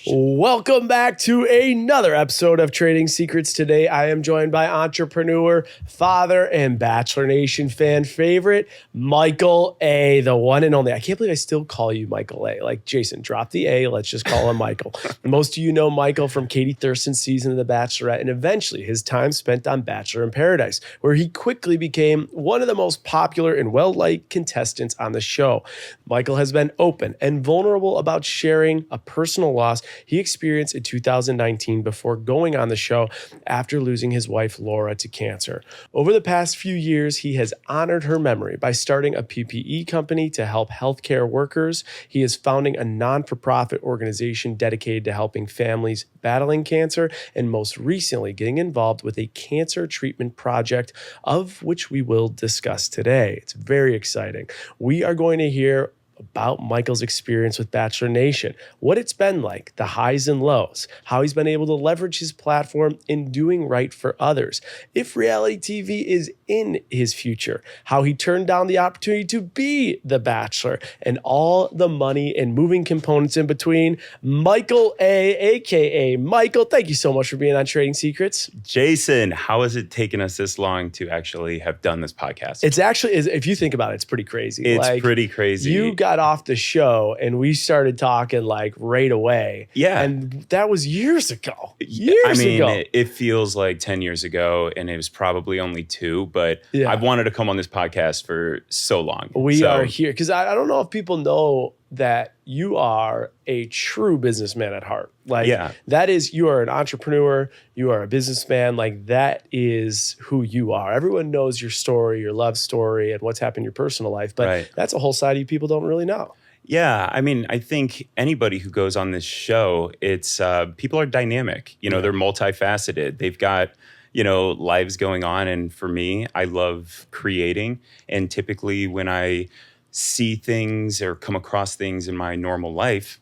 Welcome back to another episode of Trading Secrets. Today, I am joined by entrepreneur, father, and Bachelor Nation fan favorite, Michael A., the one and only. I can't believe I still call you Michael A. Like, Jason, drop the A. Let's just call him Michael. Most of you know Michael from Katie Thurston's season of The Bachelorette, and eventually his time spent on Bachelor in Paradise, where he quickly became one of the most popular and well-liked contestants on the show. Michael has been open and vulnerable about sharing a personal loss he experienced in 2019 before going on the show after losing his wife Laura to cancer. Over the past few years, he has honored her memory by starting a PPE company to help healthcare workers. He is founding a non-for-profit organization dedicated to helping families battling cancer, and most recently getting involved with a cancer treatment project, of which we will discuss today. It's very exciting. We are going to hear about Michael's experience with Bachelor Nation, what it's been like, the highs and lows, how he's been able to leverage his platform in doing right for others, if reality TV is in his future, how he turned down the opportunity to be the Bachelor, and all the money and moving components in between. Michael A., aka Michael, thank you so much for being on Trading Secrets. Jason, how has it taken us this long to actually have done this podcast? It's actually, if you think about it, it's pretty crazy. It's pretty crazy. You got off the show and we started talking like right away. Yeah. And that was years ago. It feels like 10 years ago and it was probably only 2, but I've wanted to come on this podcast for so long. We are here because I don't know if people know that you are a true businessman at heart. That is, you are an entrepreneur, you are a businessman, like that is who you are. Everyone knows your story, your love story, and what's happened in your personal life, but that's a whole side of you people don't really know. Yeah, I mean, I think anybody who goes on this show, it's people are dynamic. They're multifaceted. They've got lives going on, and for me, I love creating, and typically when I see things or come across things in my normal life,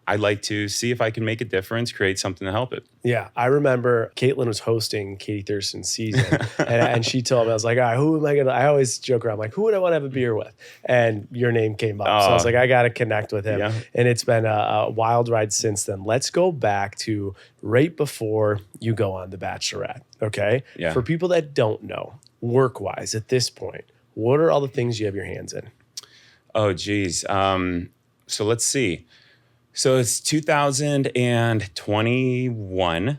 I like to see if I can make a difference, create something to help it. Yeah, I remember Caitlin was hosting Katie Thurston's season, and she told me, I was like, all right, who am I going to, I always joke around, like, who would I want to have a beer with? And your name came up. So I was like, I got to connect with him. Yeah. And it's been a wild ride since then. Let's go back to right before you go on The Bachelorette, okay? Yeah. For people that don't know, work-wise at this point, what are all the things you have your hands in? Oh, geez. So let's see. So it's 2021,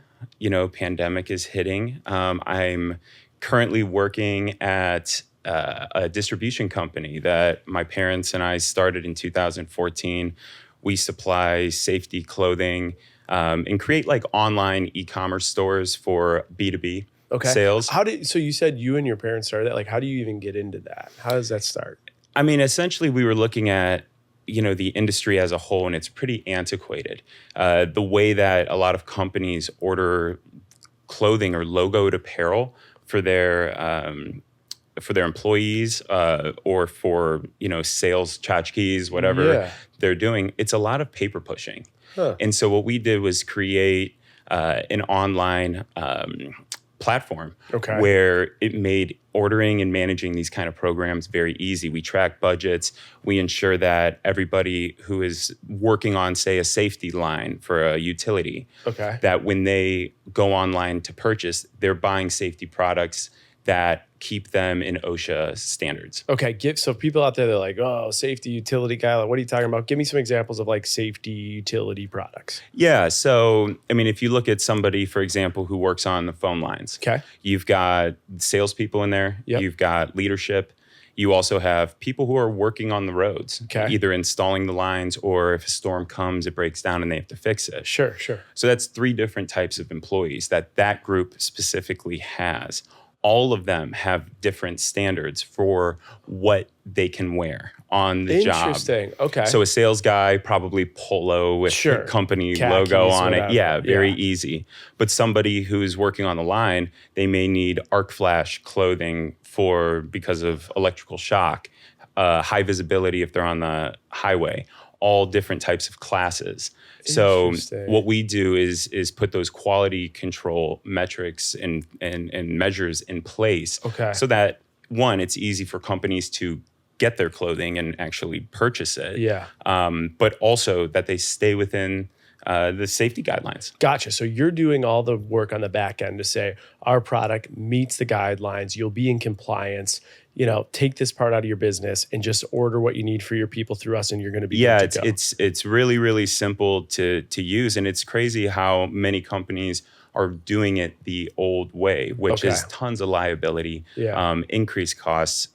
pandemic is hitting. I'm currently working at a distribution company that my parents and I started in 2014. We supply safety clothing and create like online e-commerce stores for B2B sales. So you said you and your parents started that. Like, how do you even get into that? How does that start? I mean, essentially we were looking at the industry as a whole, and it's pretty antiquated. The way that a lot of companies order clothing or logoed apparel for their employees or for sales tchotchkes, whatever they're doing, it's a lot of paper pushing. And so what we did was create an online platform where it made ordering and managing these kind of programs very easy. We track budgets. We ensure that everybody who is working on, say, a safety line for a utility, that when they go online to purchase, they're buying safety products that keep them in OSHA standards. Okay, so people out there, they're like, oh, safety utility guy, like, what are you talking about? Give me some examples of like safety utility products. Yeah, so, I mean, if you look at somebody, for example, who works on the phone lines, you've got salespeople in there, you've got leadership, you also have people who are working on the roads, either installing the lines or if a storm comes, it breaks down and they have to fix it. Sure. So that's 3 different types of employees that group specifically has. All of them have different standards for what they can wear on the job. Interesting. Okay. So a sales guy, probably polo with the company Khakis, logo on whatever. it. Yeah, very easy. But somebody who's working on the line, they may need arc flash clothing because of electrical shock, high visibility if they're on the highway, all different types of classes. So what we do is put those quality control metrics and measures in place so that, one, it's easy for companies to get their clothing and actually purchase it. But also that they stay within the safety guidelines. Gotcha. So you're doing all the work on the back end to say our product meets the guidelines. You'll be in compliance. Take this part out of your business and just order what you need for your people through us, and you're going to be good to go. It's really, really simple to use, and it's crazy how many companies are doing it the old way, which is tons of liability, increased costs.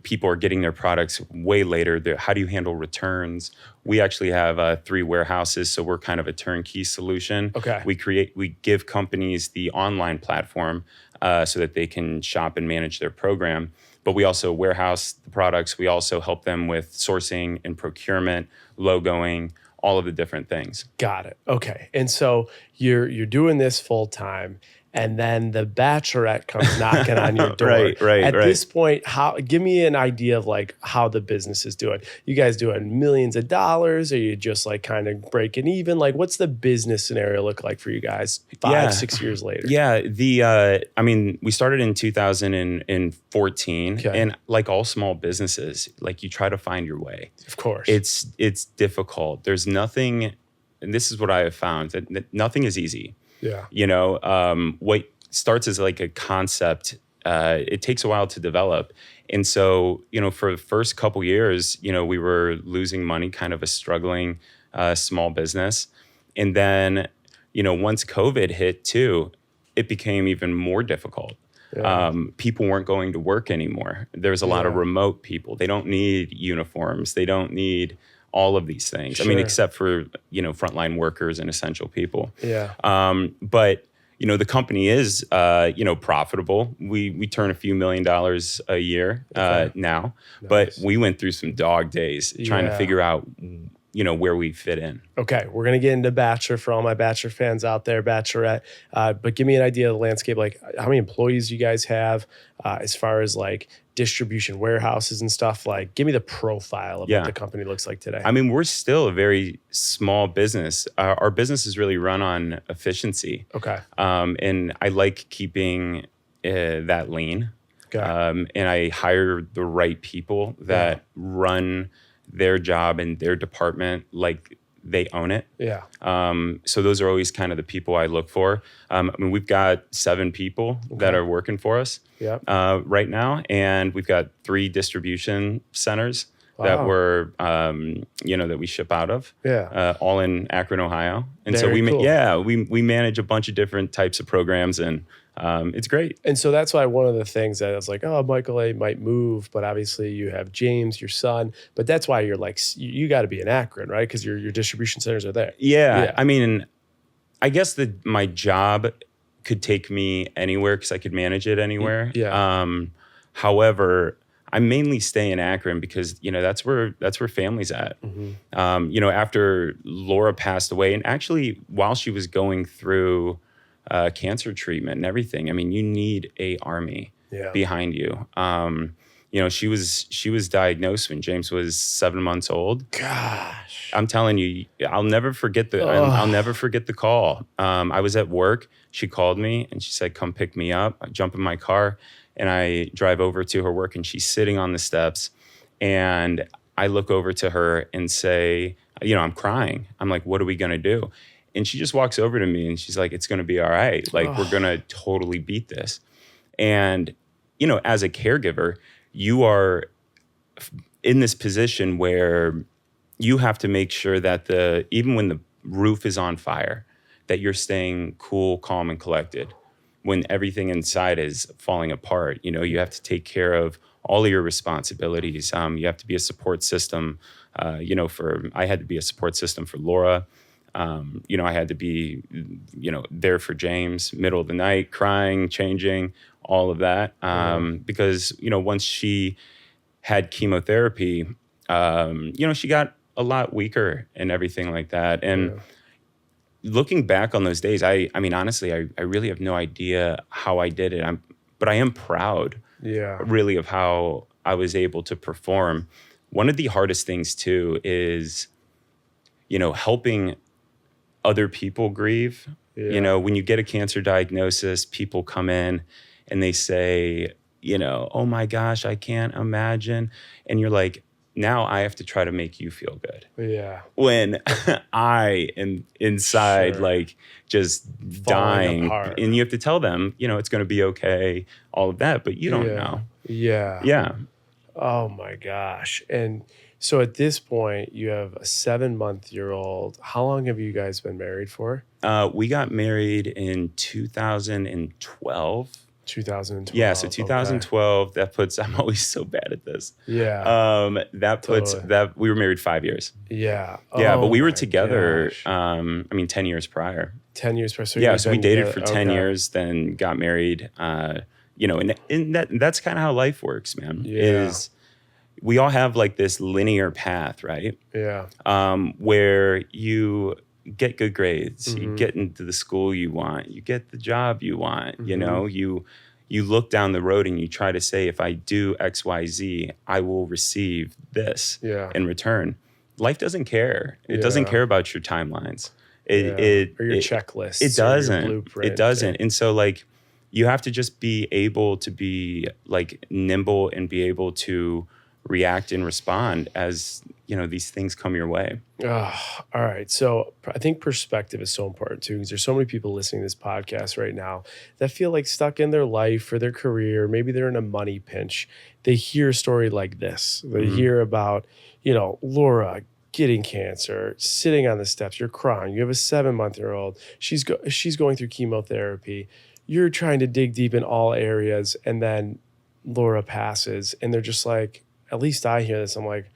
People are getting their products way later. How do you handle returns? We actually have 3 warehouses, so we're kind of a turnkey solution. Okay. We give companies the online platform so that they can shop and manage their program. But we also warehouse the products. We also help them with sourcing and procurement, logoing, all of the different things. Got it. Okay. And so you're doing this full time, and then the Bachelorette comes knocking on your door. Right. At this point, give me an idea of like how the business is doing. You guys doing millions of dollars? Are you just like kind of breaking even? Like, what's the business scenario look like for you guys 5-6 years later? Yeah. We started in 2014, and like all small businesses, like you try to find your way. Of course. It's difficult. There's nothing, and this is what I have found, that nothing is easy. Yeah. What starts as like a concept, it takes a while to develop. And so, for the first couple years, we were losing money, kind of a struggling small business. And then, once COVID hit too, it became even more difficult. Yeah. People weren't going to work anymore. There's a lot of remote people. They don't need uniforms. They don't need all of these things. Sure. I mean, except for, frontline workers and essential people. Yeah. But, the company is, profitable. We turn a few $1 million a year now, nice. But we went through some dog days trying to figure out, where we fit in. Okay. We're going to get into Bachelor for all my Bachelor fans out there, Bachelorette. But give me an idea of the landscape, like how many employees you guys have as far as like distribution warehouses and stuff. Like, give me the profile of what the company looks like today. I mean, we're still a very small business. Our business is really run on efficiency. Okay. And I like keeping that lean. Okay. And I hire the right people that run their job and their department like they own it. Yeah. So those are always kind of the people I look for. We've got 7 people that are working for us right now, and we've got 3 distribution centers that we're, that we ship out of. Yeah. All in Akron, Ohio, and Very cool. we manage a bunch of different types of programs, and it's great. And so that's why one of the things that I was like, Michael A. might move, but obviously you have James, your son, but that's why you're like, you got to be in Akron, right? Because your distribution centers are there. Yeah. I mean, I guess my job could take me anywhere because I could manage it anywhere. Yeah. However, I mainly stay in Akron because, that's where family's at. Mm-hmm. After Laura passed away, and actually while she was going through cancer treatment and everything, I mean, you need a army behind you. She was diagnosed when James was 7 months old. Gosh, I'm telling you, I'll never forget the call. I was at work. She called me and she said, "Come pick me up." I jump in my car and I drive over to her work, and she's sitting on the steps, and I look over to her and say, I'm crying. I'm like, "What are we gonna do?" And she just walks over to me and she's like, "It's going to be all right. Like, we're going to totally beat this." And, as a caregiver, you are in this position where you have to make sure that even when the roof is on fire, that you're staying cool, calm, and collected. When everything inside is falling apart, you have to take care of all of your responsibilities. You have to be a support system. I had to be a support system for Laura. I had to be, there for James, middle of the night, crying, changing, all of that. Because, once she had chemotherapy, she got a lot weaker and everything like that. And looking back on those days, I mean, honestly, I really have no idea how I did it. But I am proud, really, of how I was able to perform. One of the hardest things, too, is, helping other people grieve. When you get a cancer diagnosis, people come in and they say, "Oh my gosh, I can't imagine." And you're like, now I have to try to make you feel good. Yeah. When I am inside, like just dying, apart. and you have to tell them, it's going to be okay, all of that, but you don't know. Yeah. Yeah. Oh my gosh. And so at this point, you have a 7-month-old. How long have you guys been married for? We got married in 2012. 2012. Yeah, so 2012, okay. That puts, I'm always so bad at this. Yeah. That puts, that we were married 5 years. Yeah. Yeah, but we were together, 10 years prior. 10 years prior. So we dated for 10 years, then got married, and that's kind of how life works, man. Is we all have like this linear path, right? Yeah. Where you get good grades, you get into the school you want, you get the job you want, you look down the road and you try to say, if I do X, Y, Z, I will receive this in return. Life doesn't care. It doesn't care about your timelines. Or your checklists. It doesn't. Or your blueprint. It doesn't. And so like you have to just be able to be like nimble and be able to react and respond as these things come your way. All right. So I think perspective is so important too, because there's so many people listening to this podcast right now that feel like stuck in their life or their career. Maybe they're in a money pinch. They hear a story like this. They hear about, Laura getting cancer, sitting on the steps, you're crying. You have a 7-month-old. She's going through chemotherapy. You're trying to dig deep in all areas, and then Laura passes, and they're just like, at least I hear this, I'm like,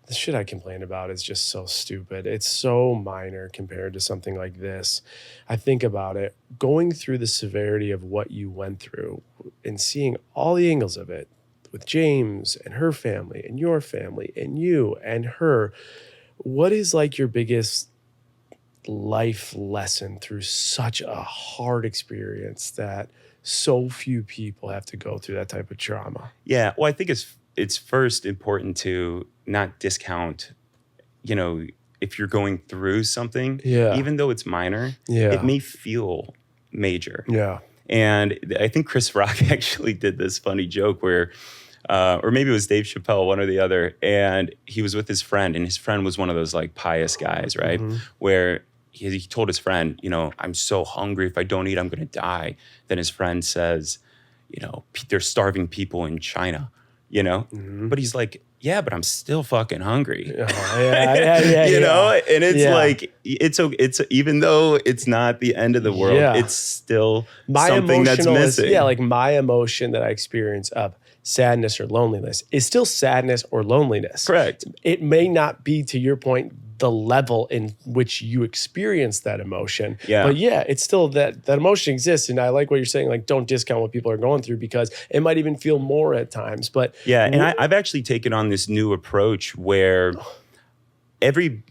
the shit I complain about is just so stupid. It's so minor compared to something like this. I think about it, going through the severity of what you went through and seeing all the angles of it with James and her family and your family and you and her. What is like your biggest life lesson through such a hard experience that so few people have to go through that type of trauma? Yeah, well, I think it's first important to not discount, if you're going through something, even though it's minor, it may feel major. Yeah. And I think Chris Rock actually did this funny joke where, or maybe it was Dave Chappelle, one or the other, and he was with his friend, and his friend was one of those like pious guys, right? Where he told his friend, I'm so hungry. If I don't eat, I'm going to die. Then his friend says, there's starving people in China. But he's like, yeah, but I'm still fucking hungry. And it's like, it's even though it's not the end of the world, it's still something that's missing. Like my emotion that I experience of sadness or loneliness is still sadness or loneliness. Correct. It may not be, to your point, the level in which you experience that emotion. Yeah. But it's still that emotion exists. And I like what you're saying, like, don't discount what people are going through because it might even feel more at times. But and I've actually taken on this new approach where every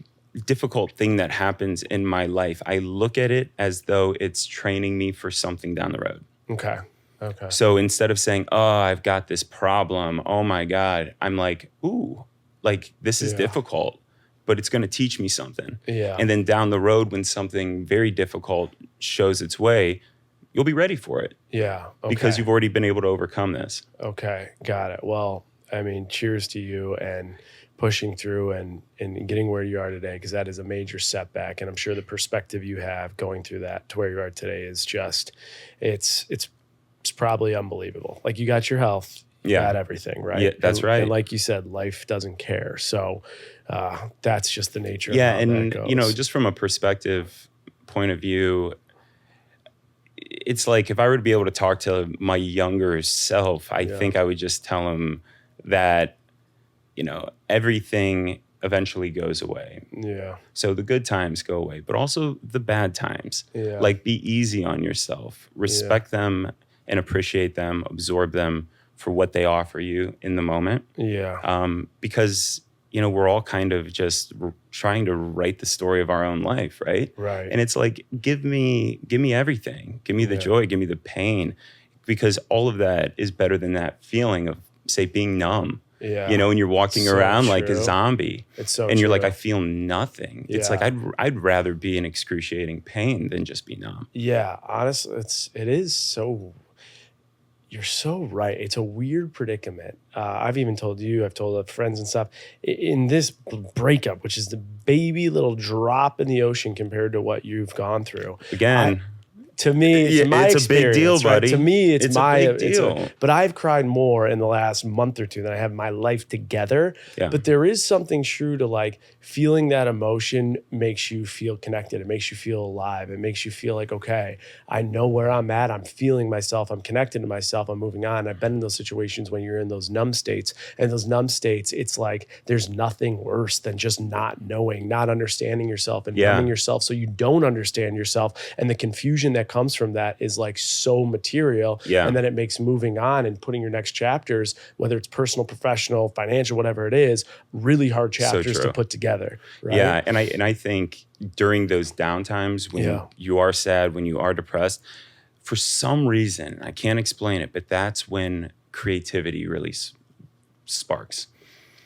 difficult thing that happens in my life, I look at it as though it's training me for something down the road. Okay. So instead of saying, oh, I've got this problem, oh my God, I'm like, ooh, like this is difficult, but it's going to teach me something. Yeah. And then down the road, when something very difficult shows its way, you'll be ready for it. Yeah. Okay. Because you've already been able to overcome this. Okay. Got it. Well, I mean, cheers to you and pushing through and getting where you are today, because that is a major setback. And I'm sure the perspective you have going through that to where you are today is just, it's probably unbelievable. Like, you got your health, you got everything, right? Yeah, that's right. And like you said, life doesn't care. So that's just the nature of how and that goes. just from a perspective point of view, it's like if I were to be able to talk to my younger self, I think I would just tell him that, everything eventually goes away. Yeah. So the good times go away, but also the bad times. Yeah. Like, be easy on yourself, respect them and appreciate them, absorb them for what they offer you in the moment. Yeah. Because, we're all kind of just trying to write the story of our own life, right? Right. And it's like, give me everything. Give me the joy, give me the pain, because all of that is better than that feeling of, say, being numb. Yeah. And you're walking around like a zombie. It's so and you're true. like, I feel nothing. It's like, I'd rather be in excruciating pain than just be numb. Yeah. Honestly, it is so You're so right. It's a weird predicament. I've even told you, I've told friends and stuff, in this breakup, which is the baby little drop in the ocean compared to what you've gone through. Again, to me, it's my it's a big deal, experience, right? buddy. To me, it's my a big deal. But I've cried more in the last month or two than I have in my life together. Yeah. But there is something true to like feeling that emotion makes you feel connected. It makes you feel alive. It makes you feel like, okay, I know where I'm at. I'm feeling myself. I'm connected to myself. I'm moving on. I've been in those situations when you're in those numb states. And those numb states, it's like there's nothing worse than just not knowing, not understanding yourself and numbing yourself so you don't understand yourself. And the confusion that comes from that is like so material. Yeah. And then it makes moving on and putting your next chapters, whether it's personal, professional, financial, whatever it is, really hard chapters to put together. Right? Yeah. And I think during those downtimes when you are sad, when you are depressed, for some reason, I can't explain it, but that's when creativity really sparks.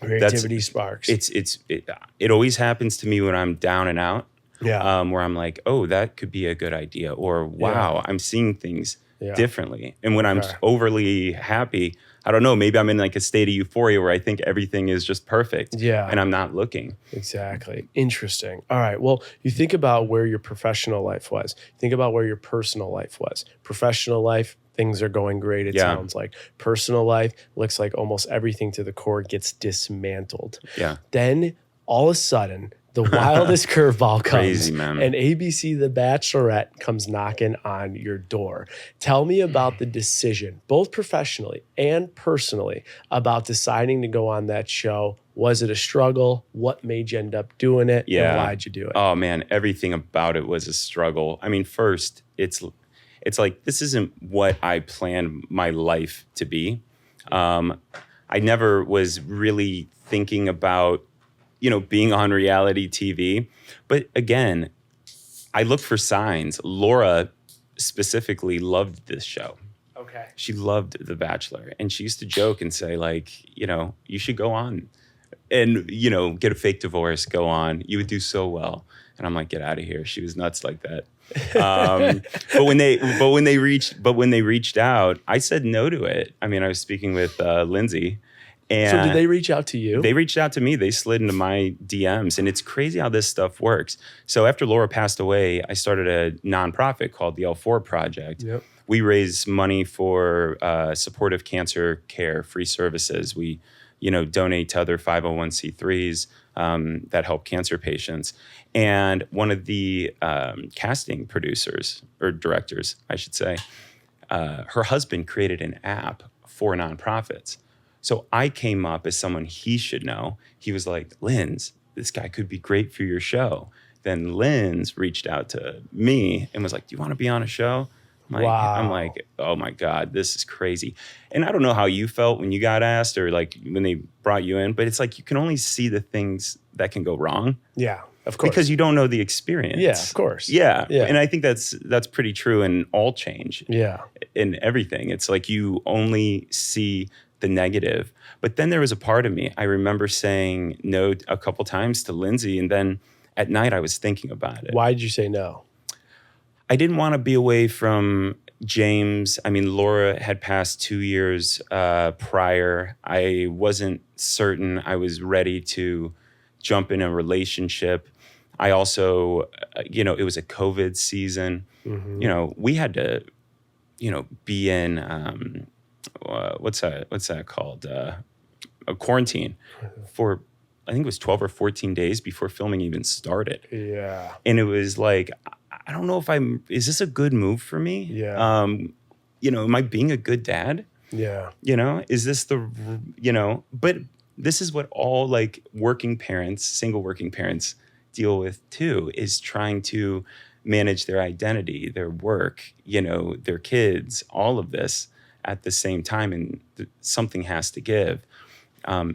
Creativity sparks. It always happens to me when I'm down and out. Yeah. Where I'm like, oh, that could be a good idea. Or wow, I'm seeing things differently. And when I'm overly happy, I don't know, maybe I'm in like a state of euphoria where I think everything is just perfect. Yeah. And I'm not looking. Exactly. Interesting. All right. Well, you think about where your professional life was. Think about where your personal life was. Professional life, things are going great, it sounds like. Personal life looks like almost everything to the core gets dismantled. Yeah. Then all of a sudden, the wildest curveball comes. Crazy, man. And ABC The Bachelorette comes knocking on your door. Tell me about the decision, both professionally and personally, about deciding to go on that show. Was it a struggle? What made you end up doing it? Yeah. And why'd you do it? Oh, man, everything about it was a struggle. I mean, first, it's like, this isn't what I planned my life to be. I never was really thinking about being on reality TV. But again, I look for signs. Laura specifically loved this show. Okay. She loved The Bachelor. And she used to joke and say, like, you should go on and, get a fake divorce, go on. You would do so well. And I'm like, get out of here. She was nuts like that. But when they reached out, I said no to it. I mean, I was speaking with Lindsay. And so did they reach out to you? They reached out to me. They slid into my DMs. And it's crazy how this stuff works. So after Laura passed away, I started a nonprofit called the L4 Project. Yep. We raise money for supportive cancer care, free services. We, donate to other 501c3s that help cancer patients. And one of the casting producers, or directors, I should say, her husband created an app for nonprofits. So I came up as someone he should know. He was like, Linz, this guy could be great for your show. Then Linz reached out to me and was like, do you want to be on a show? I'm like, oh my God, this is crazy. And I don't know how you felt when you got asked or like when they brought you in, but it's like you can only see the things that can go wrong. Yeah, of course. Because you don't know the experience. Yeah, of course. Yeah. And I think that's pretty true in all change. Yeah. In everything. It's like you only see the negative. But then there was a part of me, I remember saying no a couple times to Lindsay, and then at night I was thinking about it. Why did you say no? I didn't want to be away from James. I mean, Laura had passed 2 years prior. I wasn't certain I was ready to jump in a relationship. I also, it was a COVID season. Mm-hmm. We had to, be in, what's that called? A quarantine for, I think it was 12 or 14 days before filming even started. Yeah. And it was like, I don't know if is this a good move for me? Yeah. Am I being a good dad? Yeah. Is this but this is what all like single working parents deal with too, is trying to manage their identity, their work, their kids, all of this at the same time. And something has to give.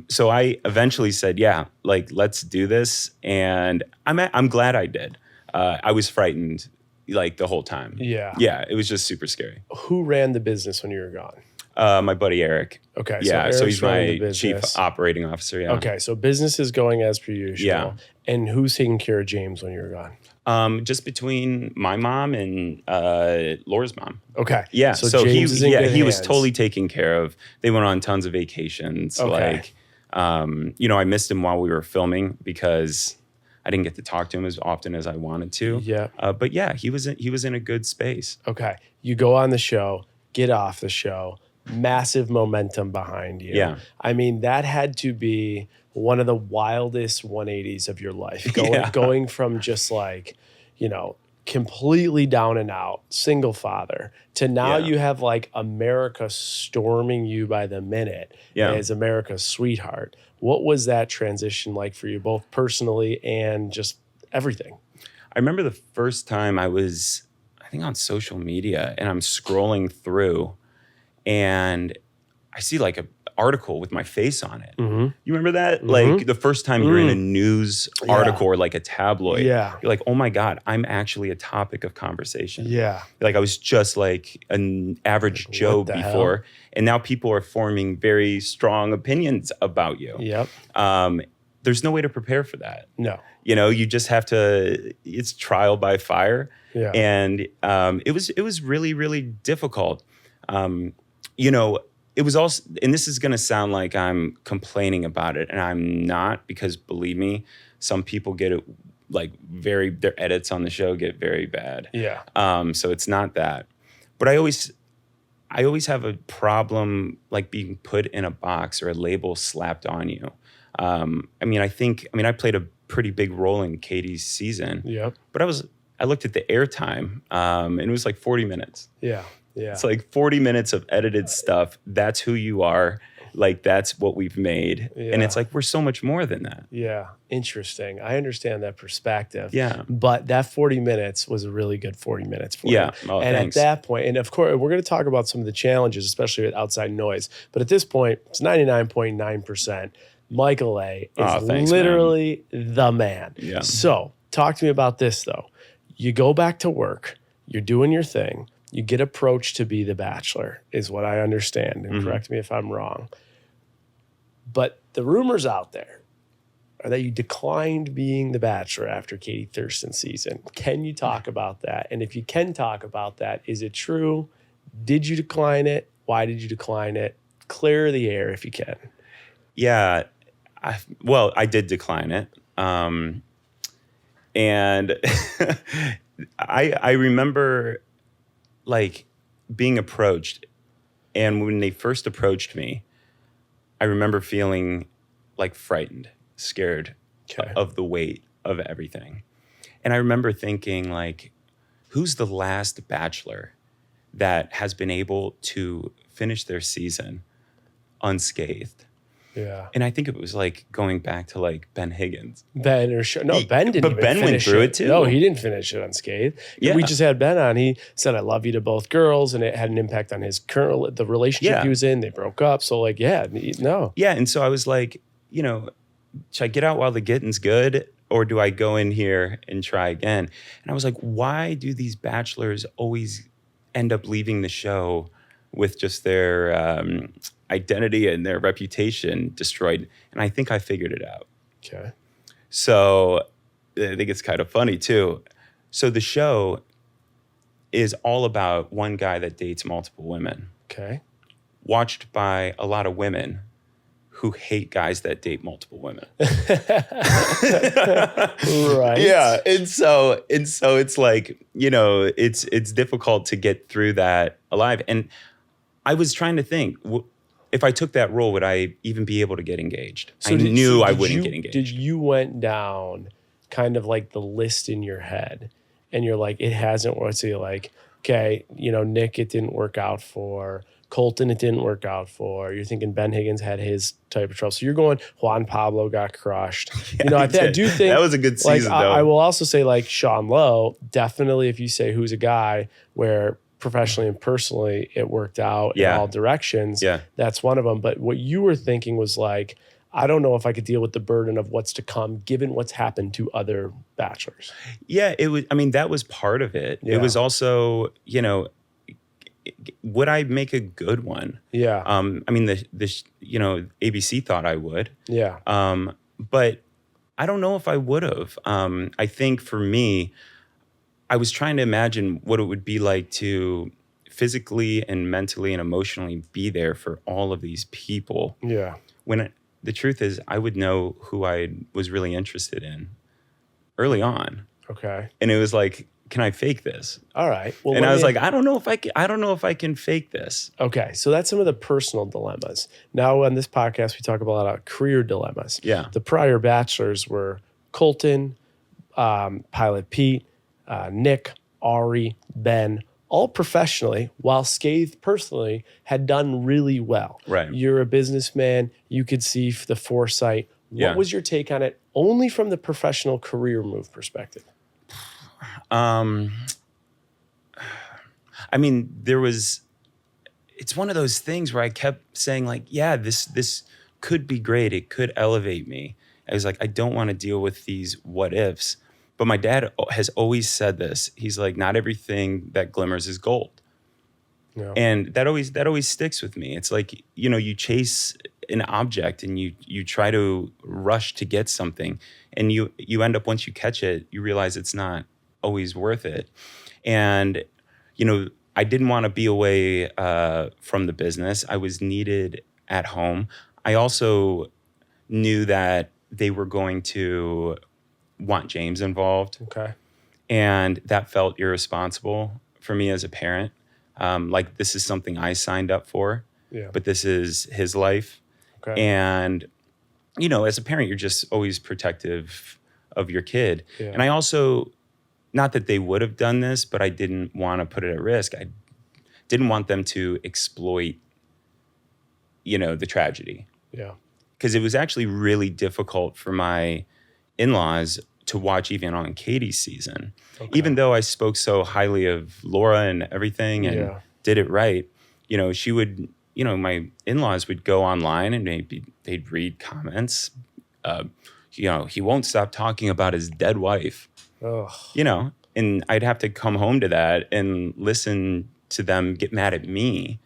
So I eventually said, yeah, like, let's do this. And I'm glad I did. I was frightened like the whole time. Yeah. Yeah. It was just super scary. Who ran the business when you were gone? My buddy Eric. Okay. Yeah, so he's running the my chief business. operating officer. Yeah. Okay, so business is going as per usual. Yeah. And who's taking care of James when you're gone? Just between my mom and Laura's mom. Okay. Yeah. So James is in good he was hands. totally taken care of. They went on tons of vacations. Okay. I missed him while we were filming because I didn't get to talk to him as often as I wanted to. Yeah. But yeah, he was in a good space. Okay. You go on the show, get off the show, massive momentum behind you. Yeah. I mean, that had to be one of the wildest 180s of your life. Going from just like, completely down and out, single father, to now you have like America storming you by the minute as America's sweetheart. What was that transition like for you, both personally and just everything? I remember the first time I was, I think, on social media, and I'm scrolling through, and I see like an article with my face on it. Mm-hmm. You remember that? Like the first time you're in a news article or like a tabloid. Yeah. You're like, oh my God, I'm actually a topic of conversation. Yeah. Like I was just like an average Joe before. Hell? And now people are forming very strong opinions about you. Yep. There's no way to prepare for that. No. You just have to, it's trial by fire. Yeah. And it was really, really difficult. It was also, and this is going to sound like I'm complaining about it, and I'm not, because believe me, some people get it like their edits on the show get very bad. Yeah. So it's not that, but I always have a problem like being put in a box or a label slapped on you. I played a pretty big role in Katie's season. Yep. But I looked at the airtime, and it was like 40 minutes. Yeah. Yeah. It's like 40 minutes of edited stuff. That's who you are. Like, that's what we've made. Yeah. And it's like, we're so much more than that. Yeah. Interesting. I understand that perspective. Yeah. But that 40 minutes was a really good 40 minutes for you. Oh, and thanks. at that point, and of course, we're going to talk about some of the challenges, especially with outside noise. But at this point, it's 99.9%. Michael A. is literally the man. Yeah. So talk to me about this, though. You go back to work. You're doing your thing. You get approached to be the Bachelor, is what I understand. And correct me if I'm wrong. But the rumors out there are that you declined being the Bachelor after Katie Thurston season. Can you talk about that? And if you can talk about that, is it true? Did you decline it? Why did you decline it? Clear the air if you can. Yeah. I did decline it. And I remember like being approached, and when they first approached me, I remember feeling like frightened, scared of the weight of everything. And I remember thinking like, who's the last Bachelor that has been able to finish their season unscathed? Yeah. And I think it was like going back to like Ben Higgins. Ben didn't. But Ben went through it too. No, he didn't finish it unscathed. Yeah. We just had Ben on. He said, "I love you" to both girls, and it had an impact on his the relationship he was in. They broke up. So like, no. Yeah. And so I was like, should I get out while the getting's good, or do I go in here and try again? And I was like, why do these Bachelors always end up leaving the show with just their identity and their reputation destroyed? And I think I figured it out. Okay. So I think it's kind of funny too. So the show is all about one guy that dates multiple women. Okay. Watched by a lot of women who hate guys that date multiple women. Right. Yeah. And so it's like, it's difficult to get through that alive. And I was trying to think, if I took that role, would I even be able to get engaged? I knew I wouldn't get engaged. Did you went down kind of like the list in your head, and you're like, it hasn't worked? So you're like, okay, Nick, it didn't work out for. Colton, it didn't work out for. You're thinking Ben Higgins had his type of trouble. So you're going, Juan Pablo got crushed. Yeah, I do think that was a good season, though. I will also say, like, Sean Lowe, definitely, if you say who's a guy where professionally and personally it worked out in all directions, that's one of them. But what you were thinking was like, I don't know if I could deal with the burden of what's to come, given what's happened to other Bachelors. Yeah, it was. I mean, that was part of it. Yeah. It was also, would I make a good one? Yeah. I mean, ABC thought I would. Yeah. But I don't know if I would have. I think for me, I was trying to imagine what it would be like to physically and mentally and emotionally be there for all of these people. Yeah. The truth is, I would know who I was really interested in early on. Okay. And it was like, can I fake this? All right. Well, and I was like, I don't know if I can fake this. Okay. So that's some of the personal dilemmas. Now on this podcast, we talk about a lot of career dilemmas. Yeah. The prior bachelors were Colton, Pilot Pete, Nick, Ari, Ben, all professionally, while Scathed personally had done really well. Right. You're a businessman. You could see the foresight. What was your take on it, only from the professional career move perspective? I mean, it's one of those things where I kept saying like, yeah, this could be great. It could elevate me. I was like, I don't want to deal with these what ifs. But my dad has always said this. He's like, not everything that glimmers is gold. Yeah. And that always sticks with me. It's like, you chase an object and you try to rush to get something, and you end up, once you catch it, you realize it's not always worth it. And, I didn't want to be away from the business. I was needed at home. I also knew that they were going to want James involved. Okay. And that felt irresponsible for me as a parent. Like, this is something I signed up for, but this is his life. Okay. And, as a parent, you're just always protective of your kid. Yeah. And I also, not that they would have done this, but I didn't want to put it at risk. I didn't want them to exploit, the tragedy. Yeah. Because it was actually really difficult for my in-laws to watch even on Katie's season. Okay. Even though I spoke so highly of Laura and everything and did it right, she would, my in-laws would go online and they'd read comments. He won't stop talking about his dead wife. Ugh. And I'd have to come home to that and listen to them get mad at me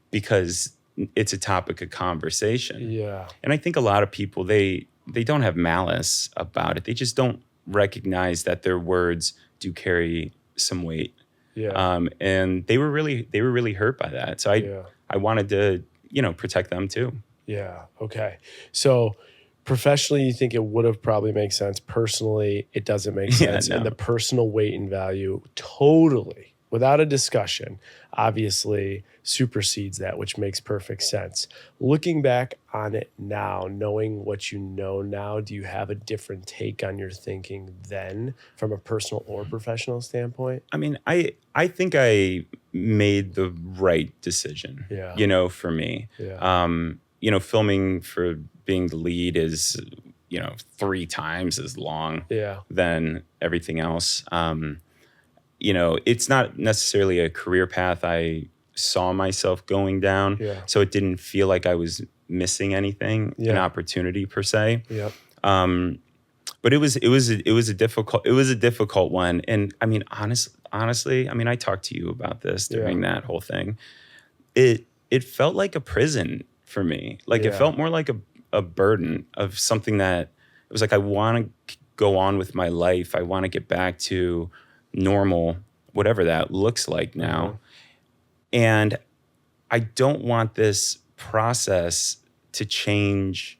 because it's a topic of conversation. Yeah. And I think a lot of people, they don't have malice about it. They just don't recognize that their words do carry some weight. Yeah. And they were really hurt by that. So I wanted to, protect them too. Yeah. Okay. So professionally, you think it would have probably made sense. Personally, it doesn't make sense. Yeah, no. And the personal weight and value totally, without a discussion, obviously supersedes that, which makes perfect sense. Looking back on it now, knowing what you know now, do you have a different take on your thinking then from a personal or professional standpoint? I mean, I think I made the right decision, for me. Yeah. Filming for being the lead is, 3 times as long than everything else. It's not necessarily a career path I saw myself going down. Yeah. So it didn't feel like I was missing anything, an opportunity per se. Yep. But it was a difficult one. And I mean, honestly, I mean, I talked to you about this during that whole thing. It felt like a prison for me. Like it felt more like a burden of something that it was like, I want to go on with my life. I want to get back to normal, whatever that looks like now. Mm-hmm. And I don't want this process to change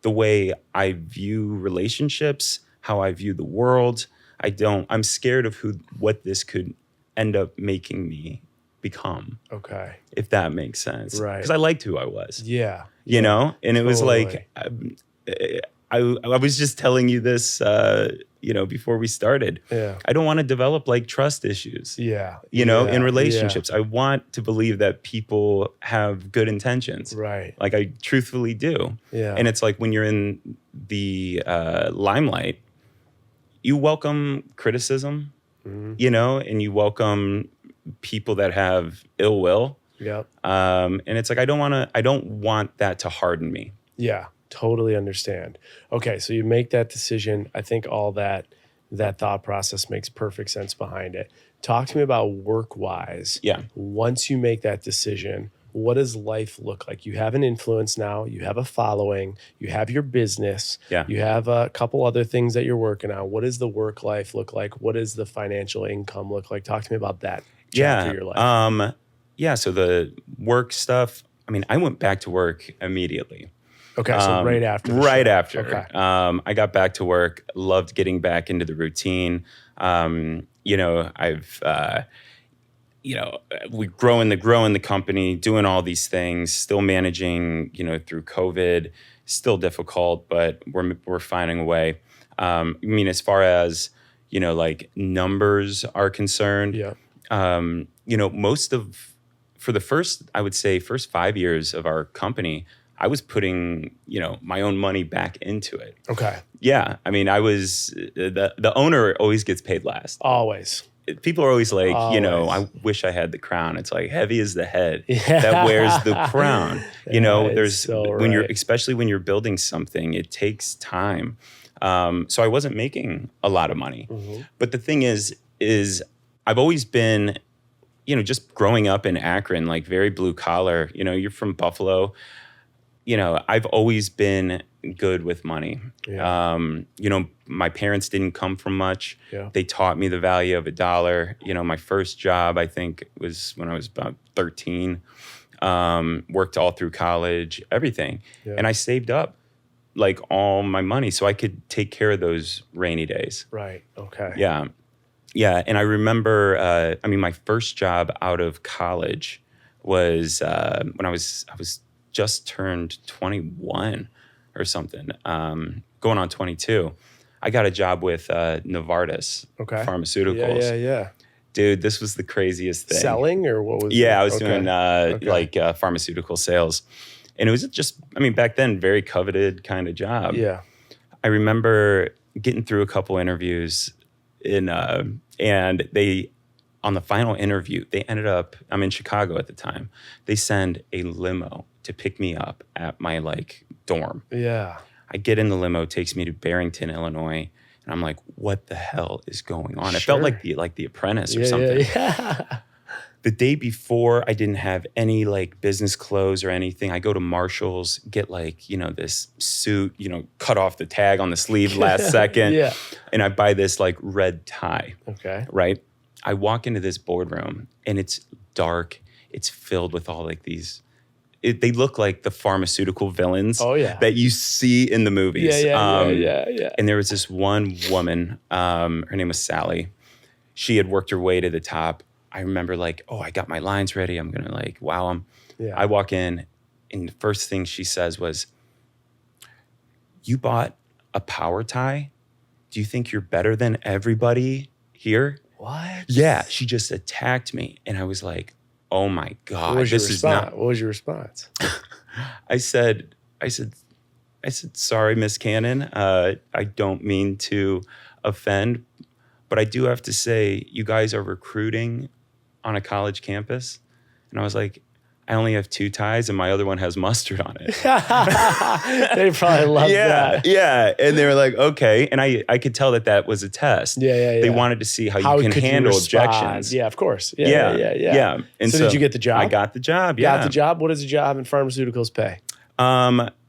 the way I view relationships, how I view the world. I'm scared of what this could end up making me become. Okay. If that makes sense. Right. Because I liked who I was. Yeah. And it was like, I was just telling you this, before we started. Yeah. I don't want to develop like trust issues. Yeah. In relationships. Yeah. I want to believe that people have good intentions. Right. Like I truthfully do. Yeah. And it's like when you're in the limelight, you welcome criticism, and you welcome people that have ill will. Yep. And it's like I don't want that to harden me. Yeah. Totally understand. Okay, so you make that decision. I think all that that thought process makes perfect sense behind it. Talk to me about work-wise. Yeah. Once you make that decision, what does life look like? You have an influence now. You have a following. You have your business. Yeah. You have a couple other things that you're working on. What does the work life look like? What does the financial income look like? Talk to me about that chapter of your life. So the work stuff, I mean, I went back to work immediately. Okay, so right after. Right after. Okay. I got back to work, loved getting back into the routine. We growing the company, doing all these things, still managing, through COVID, still difficult, but we're finding a way. I mean, as far as, like numbers are concerned, for the first 5 years of our company, I was putting, my own money back into it. Okay. Yeah. I mean, the owner always gets paid last. Always. People are always like, I wish I had the crown. It's like heavy is the head that wears the crown. Especially when you're building something, it takes time. So I wasn't making a lot of money. Mm-hmm. But the thing is I've always been, just growing up in Akron, like very blue collar, you're from Buffalo. I've always been good with money. Yeah. My parents didn't come from much. Yeah. They taught me the value of $1. My first job, I think, was when I was about 13. Worked all through college, everything. Yeah. And I saved up like all my money so I could take care of those rainy days. Right. Okay. Yeah. Yeah. And I remember, my first job out of college was when I was just turned 21 or something, going on 22. I got a job with Novartis Pharmaceuticals. Yeah. Dude, this was the craziest thing. Selling or what was it? Yeah, I was doing pharmaceutical sales. And it was just, back then, very coveted kind of job. Yeah. I remember getting through a couple interviews and they, on the final interview, they ended up, I'm in Chicago at the time, they send a limo to pick me up at my dorm. Yeah. I get in the limo, takes me to Barrington, Illinois, and I'm like, what the hell is going on? Sure. It felt like the Apprentice or something. Yeah. The day before, I didn't have any business clothes or anything. I go to Marshall's, get this suit, cut off the tag on the sleeve last second. Yeah. And I buy this red tie. Okay. Right? I walk into this boardroom and it's dark. It's filled with all these. They look like the pharmaceutical villains that you see in the movies. Yeah. And there was this one woman, her name was Sally. She had worked her way to the top. I remember I got my lines ready. I'm going to wow them. Yeah. I walk in and the first thing she says was, you bought a power tie? Do you think you're better than everybody here? What? Yeah. She just attacked me. And I was like, oh my God, what was your response? I said, sorry, Miss Cannon. I don't mean to offend, but I do have to say, you guys are recruiting on a college campus. And I was like, I only have 2 ties and my other one has mustard on it. They probably loved that. Yeah. And they were like, okay. And I could tell that was a test. Yeah. They wanted to see how you can handle objections. Yeah, of course. Yeah. And so did you get the job? I got the job, yeah. Got the job? What does a job in pharmaceuticals pay?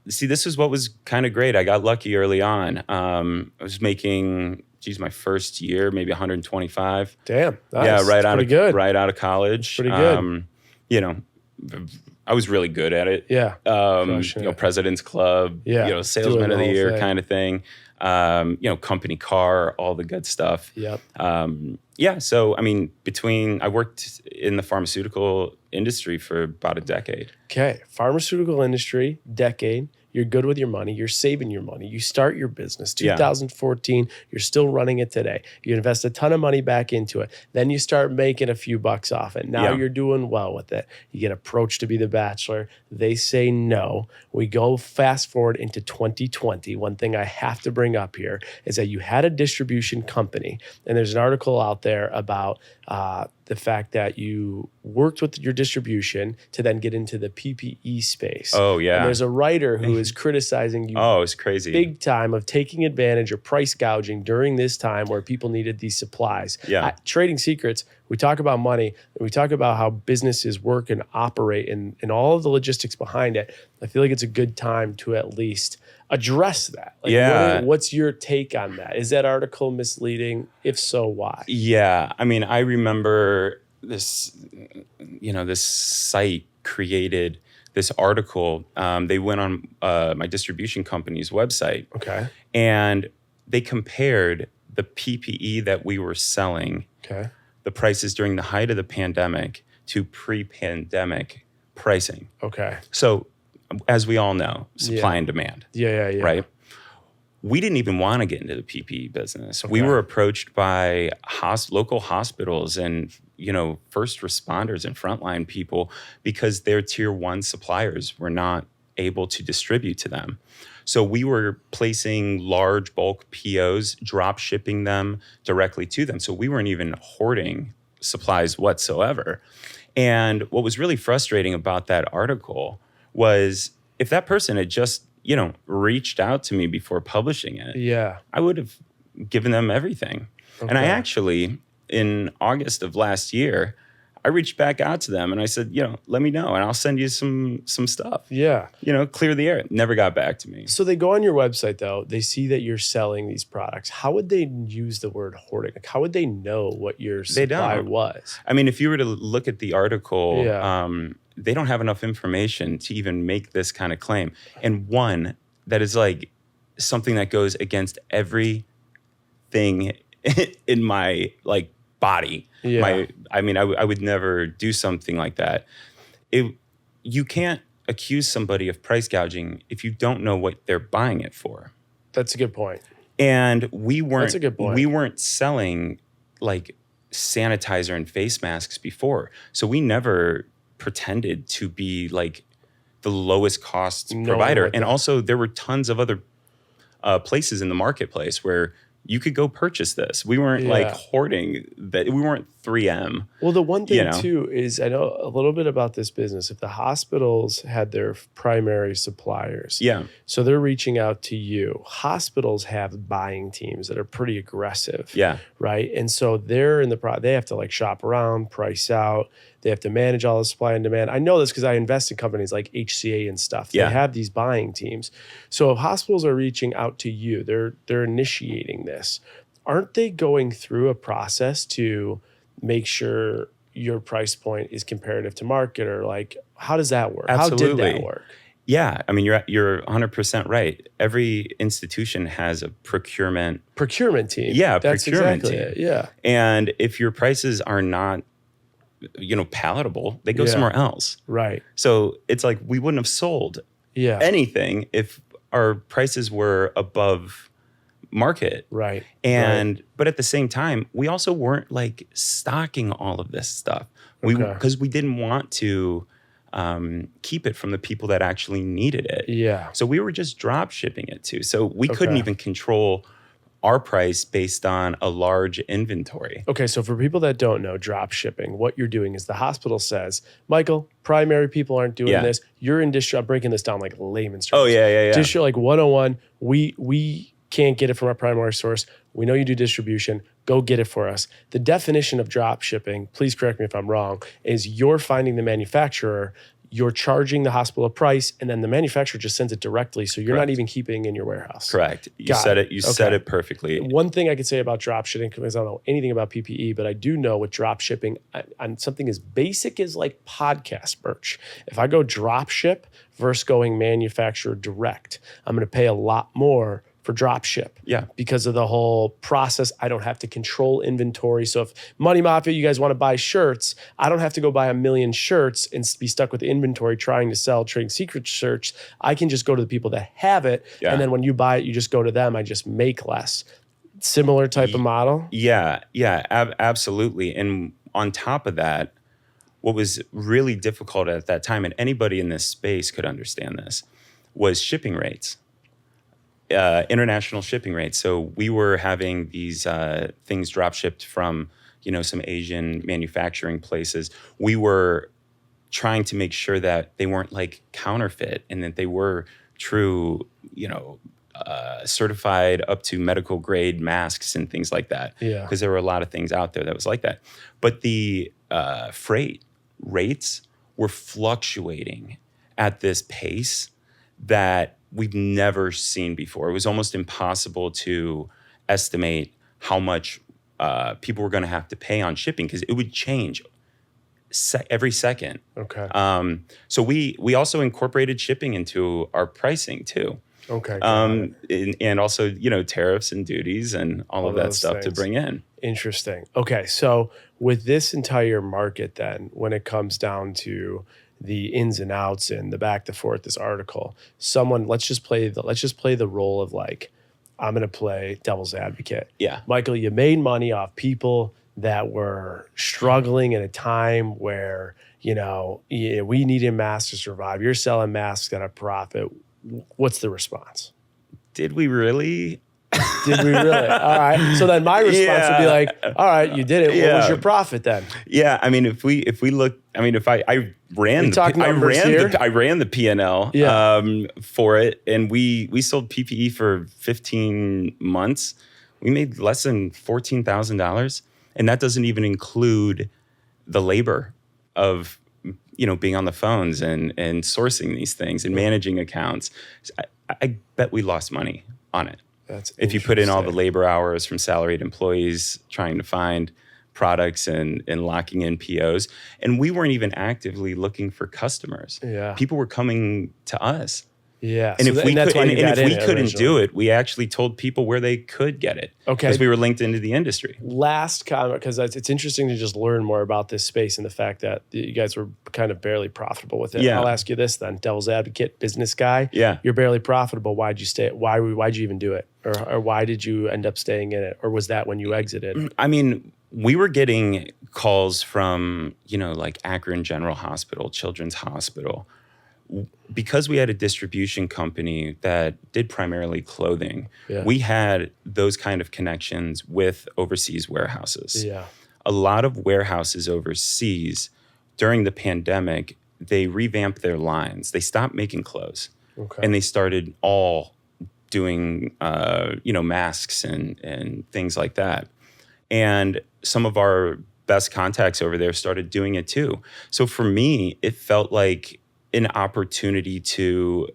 See, this is what was kind of great. I got lucky early on. I was making, my first year, maybe 125. Damn. Nice. Yeah, right out of college. Pretty good. I was really good at it. Yeah. President's Club, salesman of the year kind of thing. Company car, all the good stuff. Yep. So, I worked in the pharmaceutical industry for about a decade. Okay. Pharmaceutical industry, decade. You're good with your money. You're saving your money. You start your business. 2014, you're still running it today. You invest a ton of money back into it. Then you start making a few bucks off it. Now you're doing well with it. You get approached to be the Bachelor. They say no. We go fast forward into 2020. One thing I have to bring up here is that you had a distribution company, and there's an article out there about the fact that you worked with your distribution to then get into the PPE space. Oh, yeah. And there's a writer who is criticizing you it's crazy. big time of taking advantage of price gouging during this time where people needed these supplies. Yeah. Trading Secrets, we talk about money, and we talk about how businesses work and operate and all of the logistics behind it. I feel like it's a good time to at least address that. Like, what's your take on that? Is that article misleading? If so, why? Yeah. I mean, I remember this site created this article. They went on my distribution company's website. Okay. And they compared the PPE that we were selling, the prices during the height of the pandemic to pre-pandemic pricing. Okay. So as we all know, supply and demand. Yeah. Right? We didn't even want to get into the PPE business. We were approached by local hospitals and, first responders and frontline people because their tier 1 suppliers were not able to distribute to them. So we were placing large bulk POs, drop shipping them directly to them. So we weren't even hoarding supplies whatsoever. And what was really frustrating about that article was if that person had just, reached out to me before publishing it, I would have given them everything. Okay. And I actually, in August of last year, I reached back out to them and I said, let me know and I'll send you some stuff. Yeah. Clear the air. Never got back to me. So they go on your website though, they see that you're selling these products. How would they use the word hoarding? Like, how would they know what your supply was? I mean, if you were to look at the article, they don't have enough information to even make this kind of claim. And one that is like something that goes against everything in my body. Yeah. I would never do something like that. You can't accuse somebody of price gouging if you don't know what they're buying it for. That's a good point. And we weren't. That's a good point. We weren't selling sanitizer and face masks before, so we never pretended to be the lowest cost provider. And also, there were tons of other places in the marketplace where you could go purchase this. We weren't hoarding that. We weren't 3M. Well, the one thing too is I know a little bit about this business. If the hospitals had their primary suppliers, so they're reaching out to you. Hospitals have buying teams that are pretty aggressive, right? And so they're in they have to shop around, price out. They have to manage all the supply and demand. I know this because I invest in companies like HCA and stuff. They have these buying teams. So if hospitals are reaching out to you, they're initiating this. Aren't they going through a process to make sure your price point is comparative to market, or how does that work? Absolutely. How did that work? Yeah, I mean you're 100% right. Every institution has a procurement team. Yeah, that's procurement exactly team. It. Yeah, and if your prices are not palatable, they go somewhere else. Right. So it's we wouldn't have sold anything if our prices were above market. Right. But at the same time, we also weren't stocking all of this stuff. Because we didn't want to keep it from the people that actually needed it. Yeah. So we were just drop shipping it to. So we couldn't even control our price based on a large inventory. Okay, so for people that don't know drop shipping, what you're doing is the hospital says, Michael, primary people aren't doing this. You're in I'm breaking this down like layman's terms. Oh, yeah. Distro 101, we can't get it from our primary source. We know you do distribution. Go get it for us. The definition of drop shipping, please correct me if I'm wrong, is you're finding the manufacturer, you're charging the hospital a price, and then the manufacturer just sends it directly, so you're not even keeping it in your warehouse. Correct. You said it. You said it perfectly. One thing I could say about drop shipping, because I don't know anything about PPE, but I do know with drop shipping on something as basic as podcast merch. If I go drop ship versus going manufacturer direct, I'm going to pay a lot more for drop ship. Yeah. Because of the whole process. I don't have to control inventory. So if Money Mafia, you guys want to buy shirts, I don't have to go buy 1 million shirts and be stuck with inventory trying to sell Trading Secret shirts. I can just go to the people that have it. Yeah. And then when you buy it, you just go to them. I just make less. Similar type of model? Yeah, absolutely. And on top of that, what was really difficult at that time, and anybody in this space could understand this, was shipping rates. International shipping rates. So we were having these things drop shipped from some Asian manufacturing places, we were trying to make sure that they weren't like counterfeit and that they were true, certified up to medical grade masks and things like that. Yeah. Because there were a lot of things out there that was like that. But the freight rates were fluctuating at this pace that we've never seen before. It was almost impossible to estimate how much people were going to have to pay on shipping because it would change every second. Okay. So we also incorporated shipping into our pricing too. Okay. And also, tariffs and duties and all of that stuff to bring in. Interesting. Okay. So with this entire market then, when it comes down to the ins and outs and the back to forth, this article, let's just play the role of like, I'm going to play devil's advocate. Yeah. Michael, you made money off people that were struggling in a time where, we needed masks to survive. You're selling masks at a profit. What's the response? Did we really? Did we really? All right. So then my response would be like, all right, you did it. What was your profit then? Yeah. I mean, if we look, I mean, I ran the P&L for it, and we sold PPE for 15 months. We made less than $14,000, and that doesn't even include the labor of being on the phones and sourcing these things and managing accounts. I bet we lost money on it. That's if you put in all the labor hours from salaried employees trying to find products and locking in POs. And we weren't even actively looking for customers. Yeah. People were coming to us. Yeah. And if we couldn't do it, we actually told people where they could get it. Okay. Because we were linked into the industry. Last comment, because it's interesting to just learn more about this space and the fact that you guys were kind of barely profitable with it. Yeah. I'll ask you this then, devil's advocate, business guy. Yeah. You're barely profitable. Why'd you stay? Why'd you even do it? Or why did you end up staying in it? Or was that when you exited? I mean, we were getting calls from, like Akron General Hospital, Children's Hospital. Because we had a distribution company that did primarily clothing, we had those kind of connections with overseas warehouses. Yeah. A lot of warehouses overseas during the pandemic, they revamped their lines. They stopped making clothes. Okay. And they started all doing, masks and things like that. And some of our best contacts over there started doing it too. So for me, it felt like an opportunity to,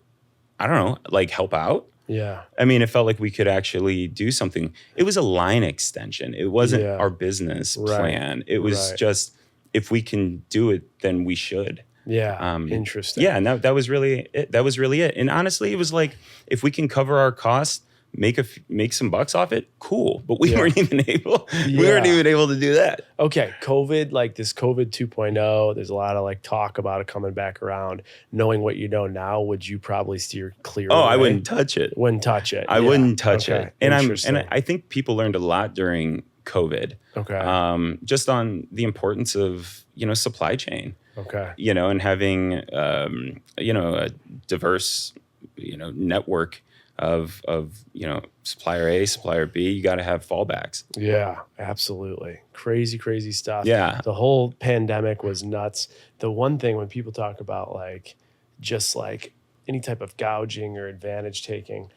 help out. Yeah. I mean, it felt like we could actually do something. It was a line extension. It wasn't our business plan. It was just, if we can do it, then we should. Yeah. Interesting. Yeah. And that was really it. That was really it. And honestly, it was like, if we can cover our costs, make some bucks off it, cool. But we weren't even able. We weren't even able to do that. Okay, COVID, like this COVID 2.0, there's a lot of talk about it coming back around. Knowing what you know now, would you probably steer clear? Oh, I wouldn't touch it. Wouldn't touch it. I wouldn't touch it. And I I think people learned a lot during COVID. Okay. Just on the importance of supply chain. Okay. And having a diverse network of supplier A, supplier B. You got to have fallbacks. Yeah, absolutely. Crazy stuff. Yeah. The whole pandemic was nuts. The one thing when people talk about just any type of gouging or advantage taking,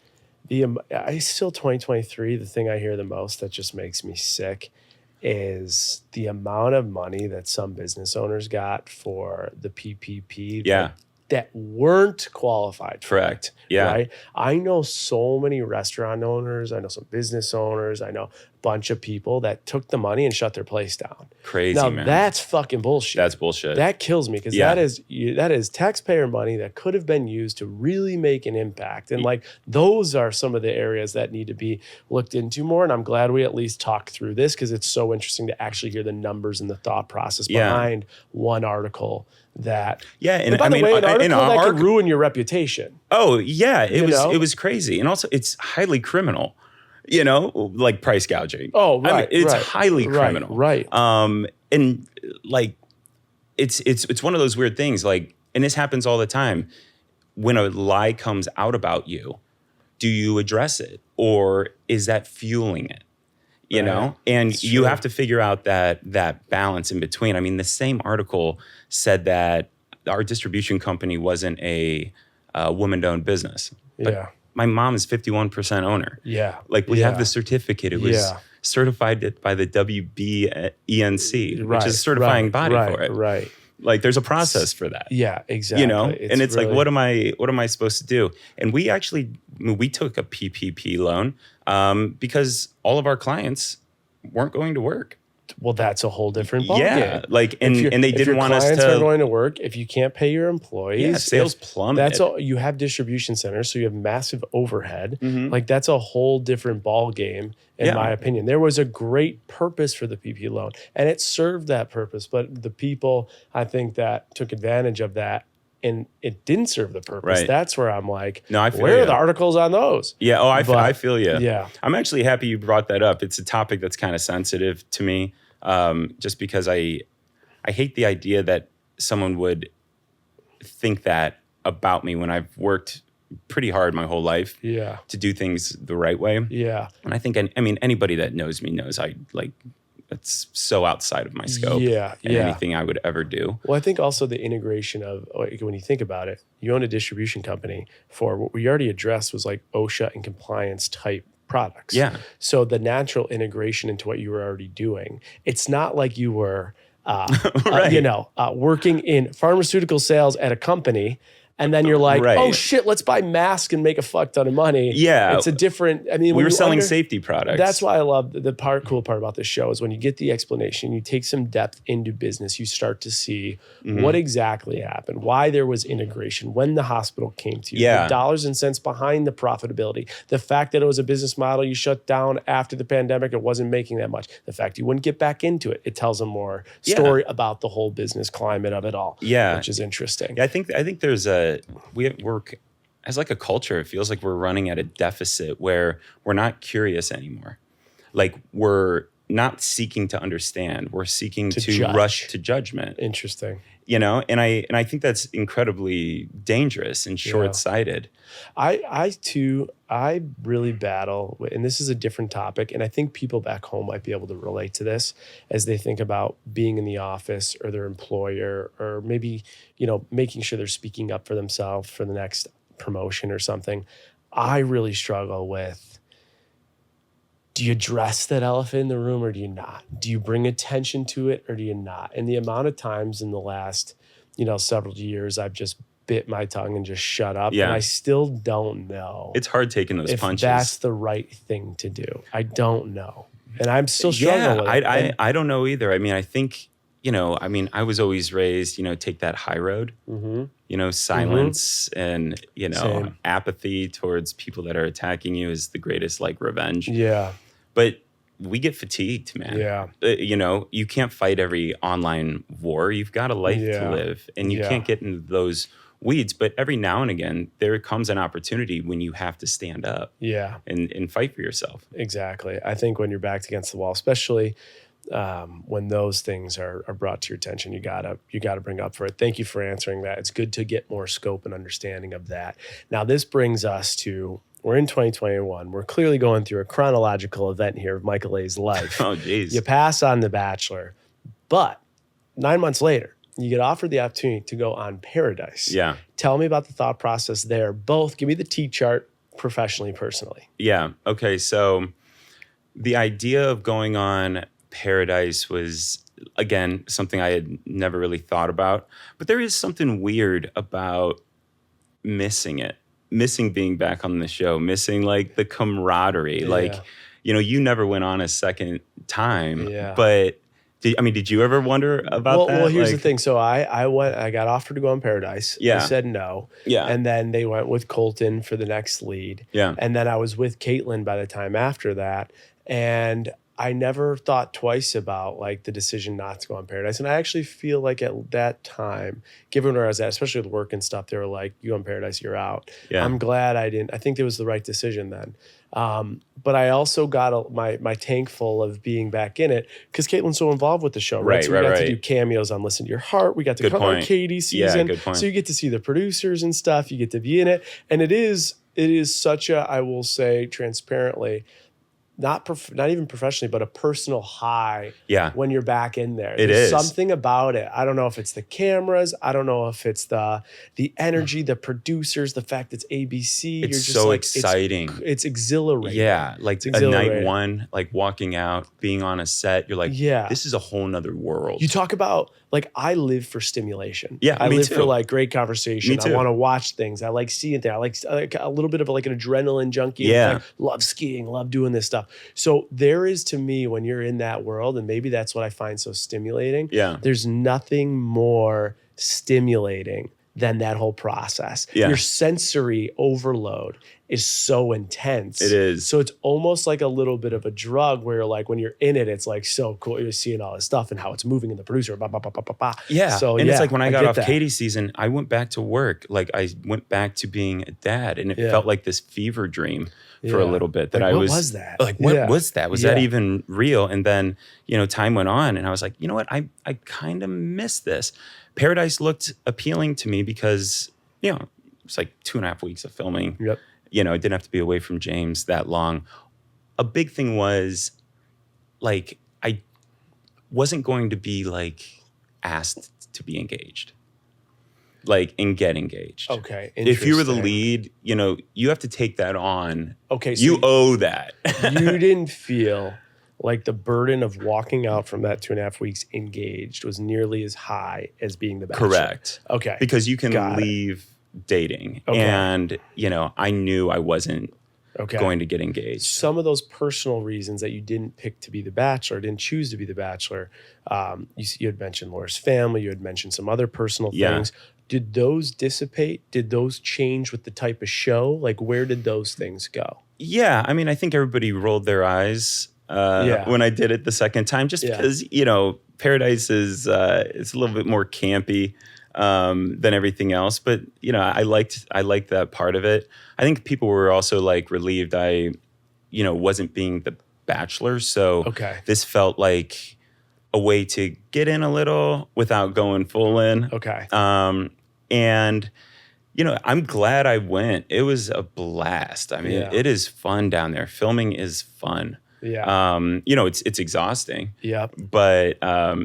I still 2023, the thing I hear the most that just makes me sick is the amount of money that some business owners got for the PPP. Yeah. That weren't qualified for Correct. it. Yeah. Right. I know so many restaurant owners. I know some business owners. I know a bunch of people that took the money and shut their place down. Crazy, now, man. That's fucking bullshit. That's bullshit. That kills me because that is taxpayer money that could have been used to really make an impact. And those are some of the areas that need to be looked into more. And I'm glad we at least talked through this because it's so interesting to actually hear the numbers and the thought process behind one article. And by the way, an article that could ruin your reputation. Oh yeah, it was crazy, and also it's highly criminal. Like price gouging. Oh right, it's highly criminal. Right. And it's one of those weird things. And this happens all the time. When a lie comes out about you, do you address it, or is that fueling it? you know, and you have to figure out that balance in between. I mean, the same article said that our distribution company wasn't a woman-owned business. But my mom is 51% owner. Yeah. Like we have the certificate. It was certified by the WBENC, which is a certifying body for it. Right. Like there's a process for that. Yeah, exactly. You know, and it's really, like, what am I supposed to do? And we took a PPP loan because all of our clients weren't going to work. Well, that's a whole different ballgame. Yeah, like and they didn't want us to. If your clients are going to work, if you can't pay your employees, sales plummet. That's all. You have distribution centers, so you have massive overhead. Like that's a whole different ballgame, in my opinion. There was a great purpose for the PP loan, and it served that purpose. But the people, I think, that took advantage of that, and it didn't serve the purpose. Right. That's where I'm like, no, I feel where are the articles on those? Yeah, I feel you. Yeah. I'm actually happy you brought that up. It's a topic that's kind of sensitive to me, just because I hate the idea that someone would think that about me when I've worked pretty hard my whole life to do things the right way. Yeah. And I think, anybody that knows me knows that's so outside of my scope. Anything I would ever do. Well, I think also the integration of, when you think about it, you own a distribution company for what we already addressed was like OSHA and compliance type products. Yeah. So the natural integration into what you were already doing, it's not like you were, working in pharmaceutical sales at a company. And then you're like, oh shit, let's buy masks and make a fuck ton of money. Yeah. It's a different, we were selling safety products. That's why I love the cool part about this show is when you get the explanation, you take some depth into business, you start to see what exactly happened, why there was integration, when the hospital came to you, the dollars and cents behind the profitability, the fact that it was a business model you shut down after the pandemic, it wasn't making that much, the fact you wouldn't get back into it, it tells a more story about the whole business climate of it all, which is interesting. Yeah, I think there's we work as like a culture. It feels like we're running at a deficit where we're not curious anymore. Like we're not seeking to understand. We're seeking to rush to judgment. Interesting. You know, and I think that's incredibly dangerous and short-sighted. I really battle, and this is a different topic, and I think people back home might be able to relate to this as they think about being in the office or their employer, or maybe, making sure they're speaking up for themselves for the next promotion or something. I really struggle with, do you address that elephant in the room or do you not? Do you bring attention to it or do you not? And the amount of times in the last, several years, I've just bit my tongue and just shut up. Yeah. And I still don't know. It's hard taking those punches. That's the right thing to do. I don't know. And I'm still struggling with it. I don't know either. I think, I was always raised, take that high road, silence and, Same. apathy towards people that are attacking you is the greatest revenge. Yeah. But we get fatigued, man. Yeah. You can't fight every online war. You've got a life to live and you can't get into those weeds. But every now and again, there comes an opportunity when you have to stand up and fight for yourself. Exactly. I think when you're backed against the wall, especially when those things are brought to your attention, you gotta bring up for it. Thank you for answering that. It's good to get more scope and understanding of that. Now, this brings us to, we're in 2021. We're clearly going through a chronological event here of Michael A's life. Oh, geez. You pass on The Bachelor, but 9 months later, you get offered the opportunity to go on Paradise. Yeah. Tell me about the thought process there. Both, give me the T-chart professionally, personally. Yeah. Okay. So the idea of going on Paradise was, again, something I had never really thought about. But there is something weird about missing it. Missing being back on the show, missing the camaraderie. You never went on a second time. Yeah. But did you ever wonder about that? Well, here's the thing. So I got offered to go on Paradise. Yeah. I said no. Yeah. And then they went with Colton for the next lead. Yeah. And then I was with Caitlin by the time after that. And I never thought twice about the decision not to go on Paradise. And I actually feel like at that time, given where I was at, especially with work and stuff, they were like, you go on Paradise, you're out. Yeah. I'm glad I didn't. I think it was the right decision then. But I also got my tank full of being back in it because Caitlin's so involved with the show, right? So we got to do cameos on Listen to Your Heart. We got to come on Katie's season. Yeah, good point. So you get to see the producers and stuff. You get to be in it. And it is such a, I will say transparently, not even professionally, but a personal high Yeah. when you're back in there. It There's is. something about it. I don't know if it's the cameras. I don't know if it's the energy, the producers, the fact it's ABC. It's You're just so like, exciting. It's exhilarating. Yeah. Like a night one, like walking out, being on a set, you're like, this is a whole nother world. You talk about, like, I live for stimulation. Yeah, I me live too. for like great conversation. Me too. I want to watch things. I like seeing things. I like a little bit of like an adrenaline junkie. Yeah. Like, love skiing, love doing this stuff. So there is, to me, when you're in that world, and maybe that's what I find so stimulating. Yeah. There's nothing more stimulating than that whole process. Yeah. Your sensory overload is so intense. It is. So it's almost like a little bit of a drug where you're like, when you're in it, it's like so cool. You're seeing all this stuff and how it's moving in the producer. Yeah. So and it's like when I got off that. Katie's season, I went back to work. Like I went back to being a dad, and it felt like this fever dream for a little bit that like, I what was. What was that? Like, what was that? Was that even real? And then, time went on, and I was like, you know what? I kind of miss this. Paradise looked appealing to me because, it's like 2.5 weeks of filming. Yep. I didn't have to be away from James that long. A big thing was, like, I wasn't going to be, like, asked to be engaged. Like, and get engaged. Okay. If you were the lead, you have to take that on. Okay. So you owe that. You didn't feel like the burden of walking out from that 2.5 weeks engaged was nearly as high as being the Bachelor. Correct. Okay. Because you can leave dating. Okay. And, I knew I wasn't going to get engaged. Some of those personal reasons that you didn't pick to be the Bachelor, didn't choose to be the Bachelor, you had mentioned Laura's family, you had mentioned some other personal things. Did those dissipate? Did those change with the type of show? Like, where did those things go? Yeah. I mean, I think everybody rolled their eyes when I did it the second time, just because, Paradise is it's a little bit more campy than everything else. But, I liked that part of it. I think people were also like relieved I, wasn't being the Bachelor. So this felt like a way to get in a little without going full in. Okay. And, I'm glad I went. It was a blast. I mean, it is fun down there. Filming is fun. Yeah. It's exhausting. Yep. But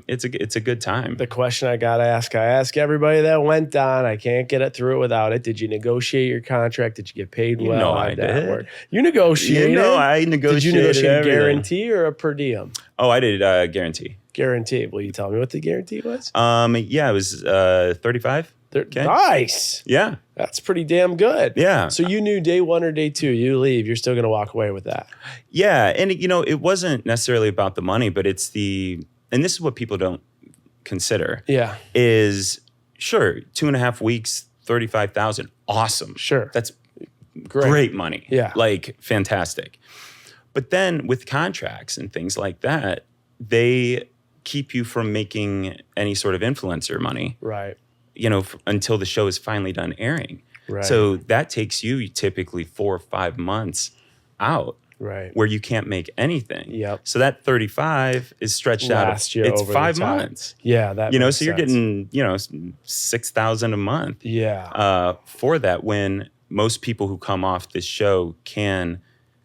it's a good time. The question I ask everybody that went on, I can't get it through it without it. Did you negotiate your contract? Did you get paid well? I did. You negotiated. I negotiated. Did you negotiate everything. guarantee or a per diem? Oh, I did guarantee. Guarantee. Will you tell me what the guarantee was? It was 35. Okay. Nice. Yeah. That's pretty damn good. Yeah. So you knew day one or day two, you leave, you're still going to walk away with that. Yeah. And, it wasn't necessarily about the money, but it's and this is what people don't consider. Yeah. Is, sure, 2.5 weeks, 35,000. Awesome. Sure. That's great money. Yeah. Like, fantastic. But then with contracts and things like that, they keep you from making any sort of influencer money. Right. Until the show is finally done airing. Right. So that takes you typically 4 or 5 months out. Right. Where you can't make anything. Yep. So that 35 is stretched Last out. Year It's over 5 the time. months. Yeah. That makes so you're sense. getting, 6,000 a month. Yeah. For that, when most people who come off this show can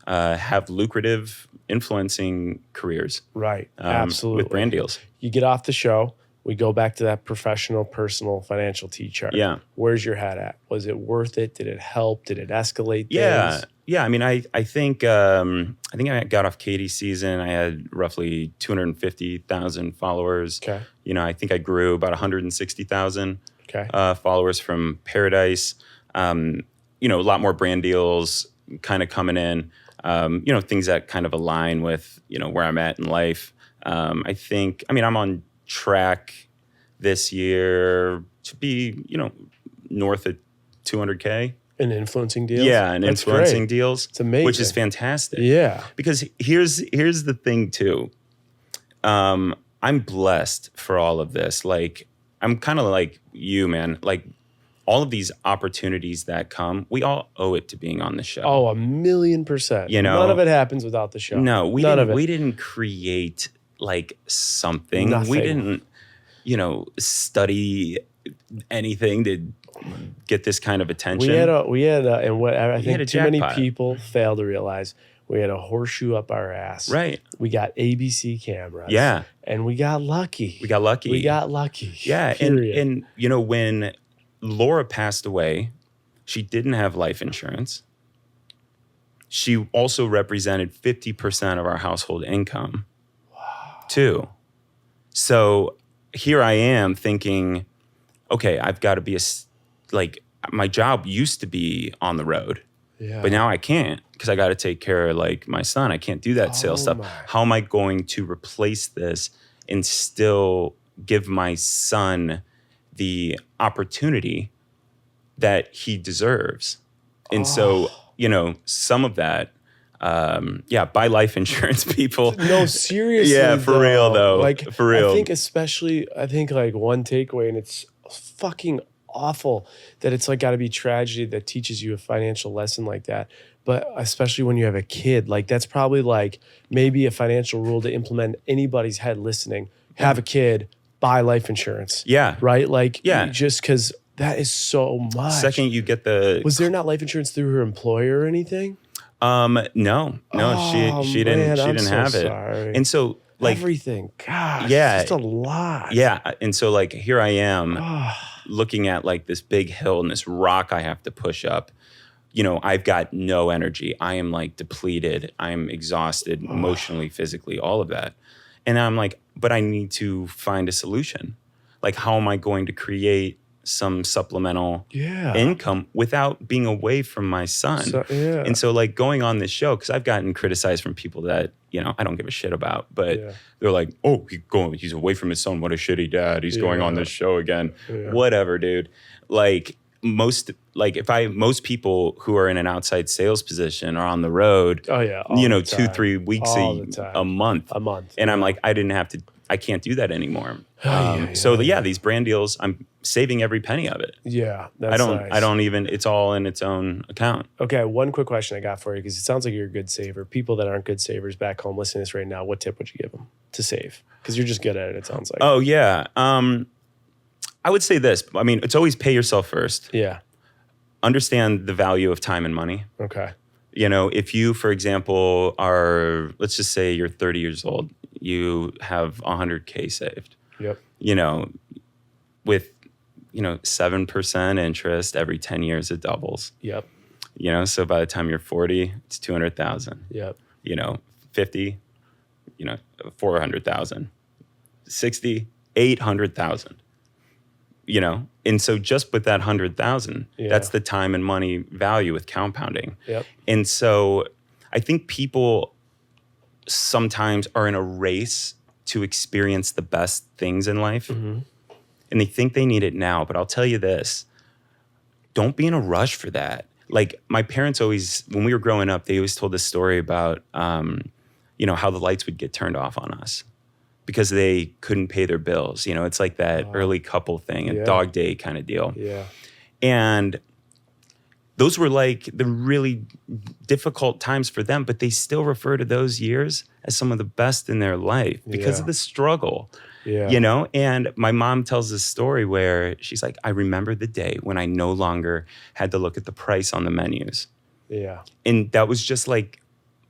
have lucrative influencing careers. Right. Absolutely. With brand deals. You get off the show. We go back to that professional, personal, financial T-chart. Yeah. Where's your head at? Was it worth it? Did it help? Did it escalate things? Yeah. Yeah. I mean, I think I got off Katie's season. I had roughly 250,000 followers. Okay. I think I grew about 160,000 followers from Paradise. A lot more brand deals kind of coming in. Things that kind of align with, where I'm at in life. I'm on track this year to be, north of 200K. In influencing deals? Yeah, and influencing deals. It's amazing. Which is fantastic. Yeah. Because here's the thing too. I'm blessed for all of this. Like, I'm kind of like you, man. Like, all of these opportunities that come, we all owe it to being on the show. Oh, 1,000,000%. None of it happens without the show. No, we we didn't create like something. Nothing. We didn't, study anything to get this kind of attention. We had and what I think too many jackpot. people fail to realize, We had a horseshoe up our ass. Right. We got ABC cameras. Yeah. And we got lucky. We got lucky. Yeah. And you know, when Laura passed away, she didn't have life insurance. She also represented 50% of our household income. Wow. Too. So here I am thinking, okay, I've got to be my job used to be on the road, but now I can't because I got to take care of like my son. I can't do that sales stuff. How am I going to replace this and still give my son the opportunity that he deserves? And so, you know, some of that, buy life insurance, people. No, seriously. Yeah, for real though. Like, for real. I think like one takeaway, and it's fucking awful that it's like got to be tragedy that teaches you a financial lesson like that. But especially when you have a kid, like that's probably like maybe a financial rule to implement anybody's head listening. Have a kid, buy life insurance. Yeah. Right? Like, just because that is so much. Second, you get Was there not life insurance through her employer or anything? No, she didn't have it. Sorry. And so like everything, gosh, yeah, it's just a lot. Yeah. And so like here I am looking at like this big hill and this rock I have to push up. You know, I've got no energy. I am like depleted. I'm exhausted emotionally, physically, all of that. And I'm like, but I need to find a solution. Like, how am I going to create some supplemental income without being away from my son? And so like going on this show, because I've gotten criticized from people that, you know, I don't give a shit about, but they're like, oh, he's away from his son. What a shitty dad. He's going on this show again. Whatever, dude. Like most people who are in an outside sales position are on the road, 2-3 weeks a month. And I'm like, I can't do that anymore. These brand deals, I'm saving every penny of it. Yeah. That's nice. I don't even, it's all in its own account. Okay. One quick question I got for you, because it sounds like you're a good saver. People that aren't good savers back home listening to this right now, what tip would you give them to save? Because you're just good at it, it sounds like. Oh, yeah. I would say this. I mean, it's always pay yourself first. Yeah. Understand the value of time and money. Okay. You know, if you, for example, let's just say you're 30 years old, you have $100K saved. Yep. You know, with, 7% interest every 10 years, it doubles. Yep. You know, so by the time you're 40, it's 200,000. Yep. 50, 400,000. 60, 800,000. And so just with that 100,000, that's the time and money value with compounding. Yep. And so I think people sometimes are in a race to experience the best things in life. Mm-hmm. And they think they need it now. But I'll tell you this, don't be in a rush for that. Like my parents always, when we were growing up, they always told this story about, how the lights would get turned off on us because they couldn't pay their bills. It's like that early couple thing, a dog day kind of deal. Yeah. And those were like the really difficult times for them, but they still refer to those years as some of the best in their life because of the struggle. Yeah. And my mom tells this story where she's like, I remember the day when I no longer had to look at the price on the menus. Yeah. And that was just like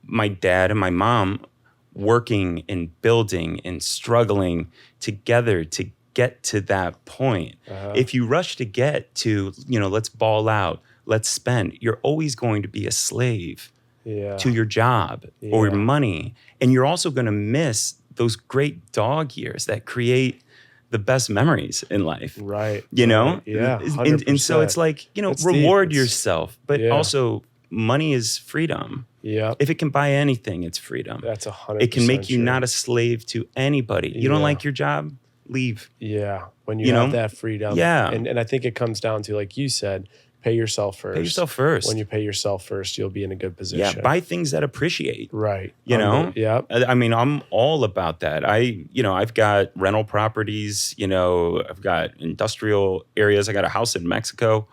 my dad and my mom working and building and struggling together to get to that point. If you rush to get to, let's ball out, let's spend, you're always going to be a slave to your job or your money. And you're also going to miss those great dog years that create the best memories in life. Right. Right. Yeah. And so it's like, reward yourself, but also money is freedom. Yeah. If it can buy anything, it's freedom. That's 100%. It can make you not a slave to anybody. You don't like your job? Leave. Yeah. When you have that freedom. Yeah. And I think it comes down to, like you said, pay yourself first. Pay yourself first. When you pay yourself first, you'll be in a good position. Yeah. Buy things that appreciate. Right. Yeah. I mean, I'm all about that. I've got rental properties, I've got industrial areas. I got a house in Mexico.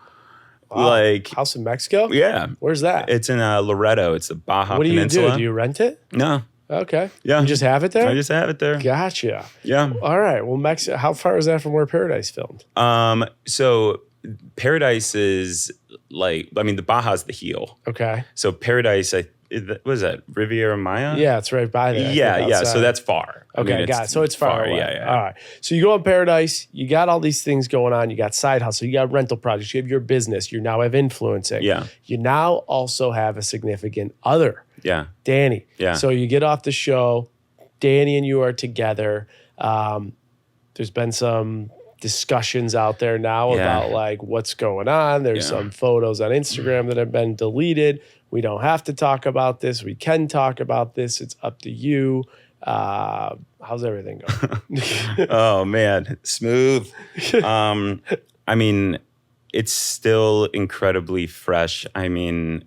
Wow. Like house in Mexico? Yeah. Where's that? It's in Loreto. It's the Baja Peninsula. What do? Do you rent it? No. Okay. Yeah. You just have it there? I just have it there. Gotcha. Yeah. All right. Well, Mexico. How far is that from where Paradise filmed? So Paradise is the Baja's the heel. Okay. So Paradise, was that Riviera Maya? Yeah, it's right by there. Yeah. So that's far. Okay, got it. So it's far away. Yeah. All right. So you go in Paradise. You got all these things going on. You got side hustle. You got rental projects. You have your business. You now have influencing. Yeah. You now also have a significant other. Yeah. Danny. Yeah. So you get off the show. Danny and you are together. There's been some discussions out there now about like what's going on. There's some photos on Instagram that have been deleted. We don't have to talk about this. We can talk about this. It's up to you. How's everything going? Oh man, smooth. I mean, it's still incredibly fresh. I mean,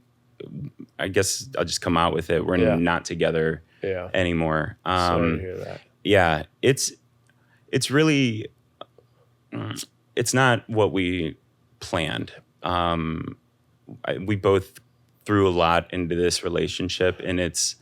I guess I'll just come out with it. We're not together anymore. Sorry to hear that. Yeah, it's really, it's not what we planned. We both threw a lot into this relationship, and it's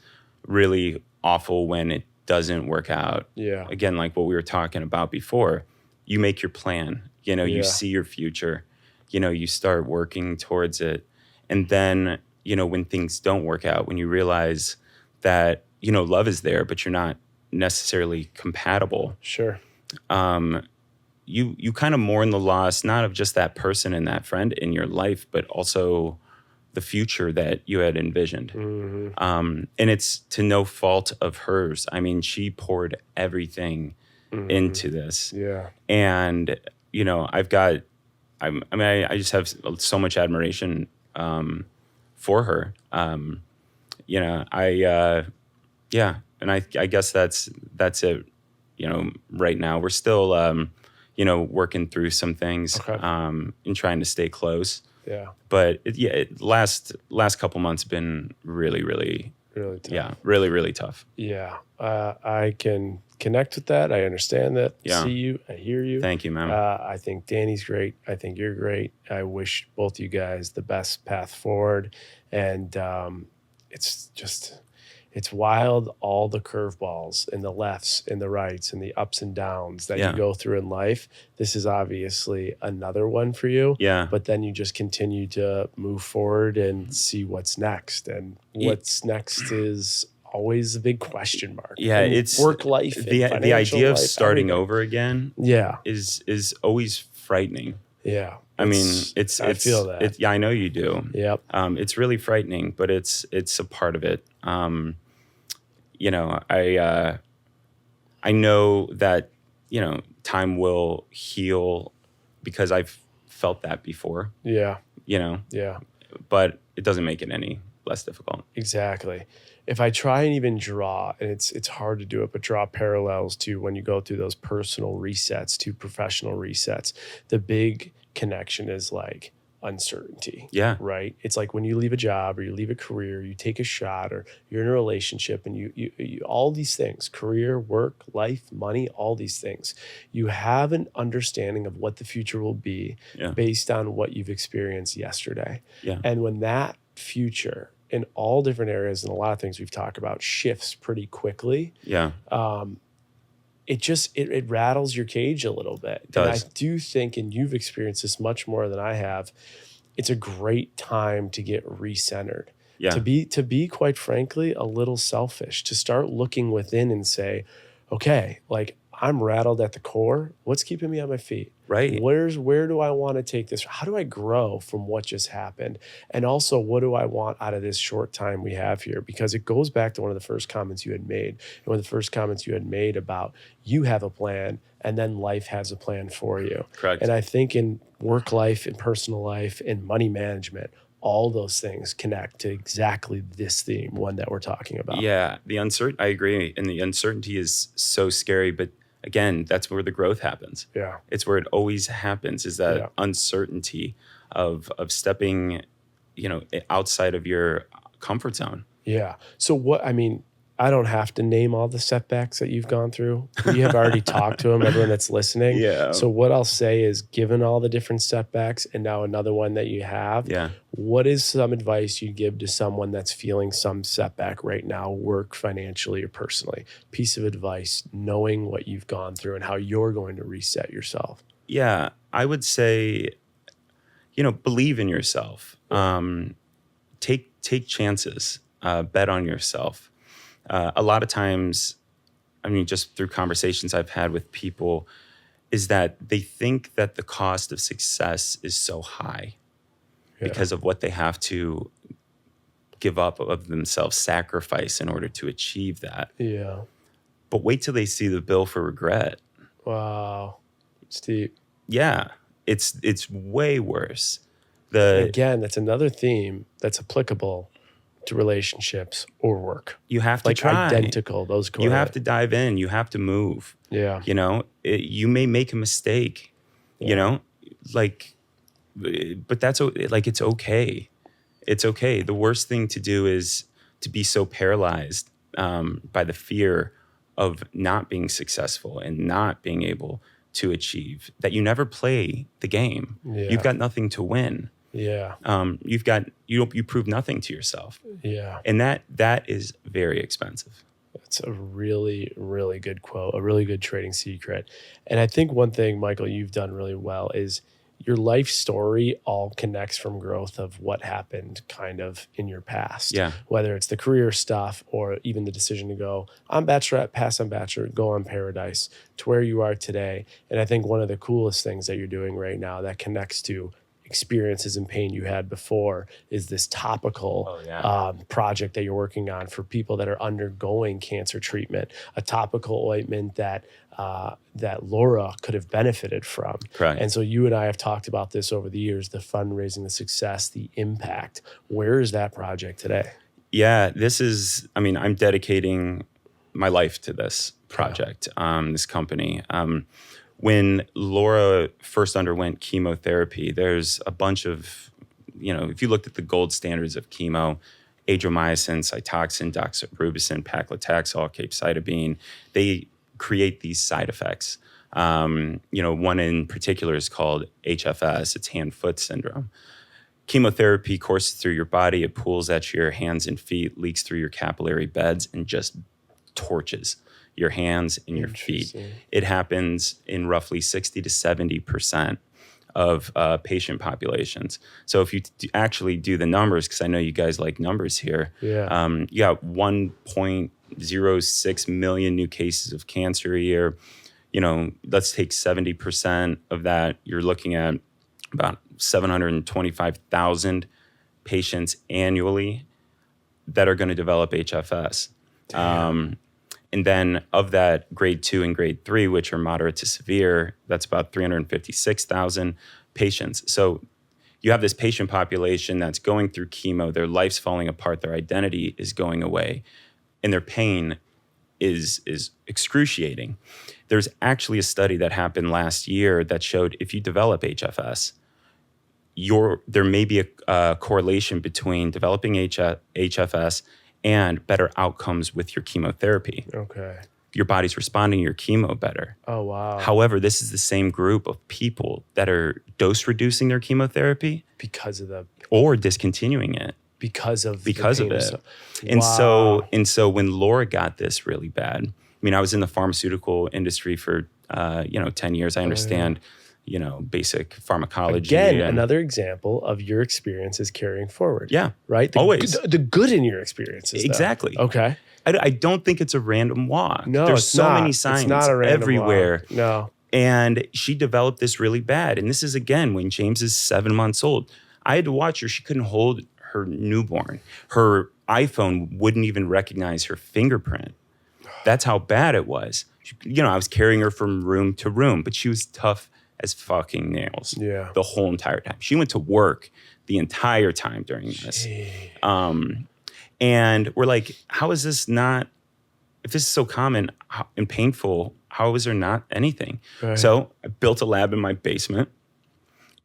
really awful when it doesn't work out. Yeah. Again, like what we were talking about before, you make your plan, you see your future, you start working towards it. And then, when things don't work out, when you realize that, love is there, but you're not necessarily compatible. Sure. You kind of mourn the loss, not of just that person and that friend in your life, but also the future that you had envisioned. Mm-hmm. And it's to no fault of hers. I mean, she poured everything into this. Yeah. And, I just have so much admiration for her. And I guess that's it. Right now we're still, working through some things and trying to stay close. Yeah. But last couple months been really, really, really tough. Yeah. Really, really tough. Yeah. I can connect with that. I understand that. Yeah. See you. I hear you. Thank you, man. I think Danny's great. I think you're great. I wish both you guys the best path forward. And it's wild, all the curveballs and the lefts and the rights and the ups and downs that you go through in life. This is obviously another one for you. Yeah. But then you just continue to move forward and see what's next. And what's next is always a big question mark. Yeah, and it's work life. The idea of starting over again. Yeah. is always frightening. Yeah. I feel that. I know you do. Yep. It's really frightening, but it's a part of it. I know that, time will heal because I've felt that before. Yeah. Yeah. But it doesn't make it any less difficult. Exactly. If I try and even draw, and it's hard to do it, but draw parallels to when you go through those personal resets to professional resets, the big connection is like uncertainty. Yeah. Right. It's like when you leave a job or you leave a career, you take a shot, or you're in a relationship, and you all these things, career, work, life, money, all these things, you have an understanding of what the future will be based on what you've experienced yesterday. Yeah. And when that future in all different areas and a lot of things we've talked about shifts pretty quickly. Yeah. It rattles your cage a little bit. It does. And I do think, and you've experienced this much more than I have, it's a great time to get recentered. Yeah. To be quite frankly, a little selfish, to start looking within and say, okay, like I'm rattled at the core. What's keeping me on my feet? Right. Where do I want to take this? How do I grow from what just happened? And also, what do I want out of this short time we have here? Because it goes back to one of the first comments you had made. And one of the first comments you had made about you have a plan and then life has a plan for you. Correct. And I think in work life, in personal life, in money management, all those things connect to exactly this theme, one that we're talking about. Yeah, I agree. And the uncertainty is so scary, but again, that's where the growth happens. Yeah. It's where it always happens, is that uncertainty of stepping, outside of your comfort zone. Yeah. So I don't have to name all the setbacks that you've gone through. We have already talked to them, everyone that's listening. Yeah. So what I'll say is, given all the different setbacks and now another one that you have, what is some advice you give to someone that's feeling some setback right now, work, financially, or personally? Piece of advice, knowing what you've gone through and how you're going to reset yourself. Yeah, I would say, believe in yourself. Take chances. bet on yourself. A lot of times, I mean, just through conversations I've had with people, is that they think that the cost of success is so high because of what they have to give up of themselves, sacrifice in order to achieve that. Yeah. But wait till they see the bill for regret. Wow. It's deep. Yeah. It's way worse. Again, that's another theme that's applicable to relationships or work. You have to try. Identical. Those correlate. You have to dive in. You have to move. Yeah. You know, you may make a mistake, you know, like, but that's like, it's okay. It's okay. The worst thing to do is to be so paralyzed by the fear of not being successul and not being able to achieve that you never play the game. Yeah. You've got nothing to win. Yeah. You prove nothing to yourself. Yeah. And that is very expensive. That's a really, really good quote, a really good trading secret. And I think one thing, Michael, you've done really well is your life story all connects from growth of what happened kind of in your past. Yeah. Whether it's the career stuff or even the decision to go on Bachelorette, pass on Bachelor, go on Paradise to where you are today. And I think one of the coolest things that you're doing right now that connects to experiences and pain you had before is this topical project that you're working on for people that are undergoing cancer treatment, a topical ointment that Laura could have benefited from. Right. And so you and I have talked about this over the years, the fundraising, the success, the impact. Where is that project today? Yeah, I'm dedicating my life to this project, this company. When Laura first underwent chemotherapy, there's a bunch of, if you looked at the gold standards of chemo, adriamycin, Cytoxan, doxorubicin, paclitaxel, capecitabine, they create these side effects. One in particular is called HFS, it's hand-foot syndrome. Chemotherapy courses through your body, it pulls at your hands and feet, leaks through your capillary beds, and just torches your hands and your feet. It happens in roughly 60 to 70% of patient populations. So if you actually do the numbers, because I know you guys like numbers here, you got 1.06 million new cases of cancer a year. Let's take 70% of that. You're looking at about 725,000 patients annually that are going to develop HFS. And then of that, grade 2 and grade 3, which are moderate to severe, that's about 356,000 patients. So you have this patient population that's going through chemo, their life's falling apart, their identity is going away, and their pain is excruciating. There's actually a study that happened last year that showed if you develop HFS, there may be a correlation between developing HFS and better outcomes with your chemotherapy. Okay. Your body's responding to your chemo better. Oh, wow. However, this is the same group of people that are dose reducing their chemotherapy or discontinuing it because of it. And so when Laura got this really bad, I was in the pharmaceutical industry for 10 years. I understand basic pharmacology. Again, another example of your experiences carrying forward. Yeah. Right? Always. The good in your experiences. Exactly. Though. Okay. I don't think it's a random walk. No, there's so many signs it's not a random everywhere. Walk. No. And she developed this really bad. And this is, again, when James is 7 months old. I had to watch her. She couldn't hold her newborn. Her iPhone wouldn't even recognize her fingerprint. That's how bad it was. I was carrying her from room to room, but she was tough as fucking nails the whole entire time. She went to work the entire time during this. And we're like, how is this not, if this is so common and painful, how is there not anything? Right. So I built a lab in my basement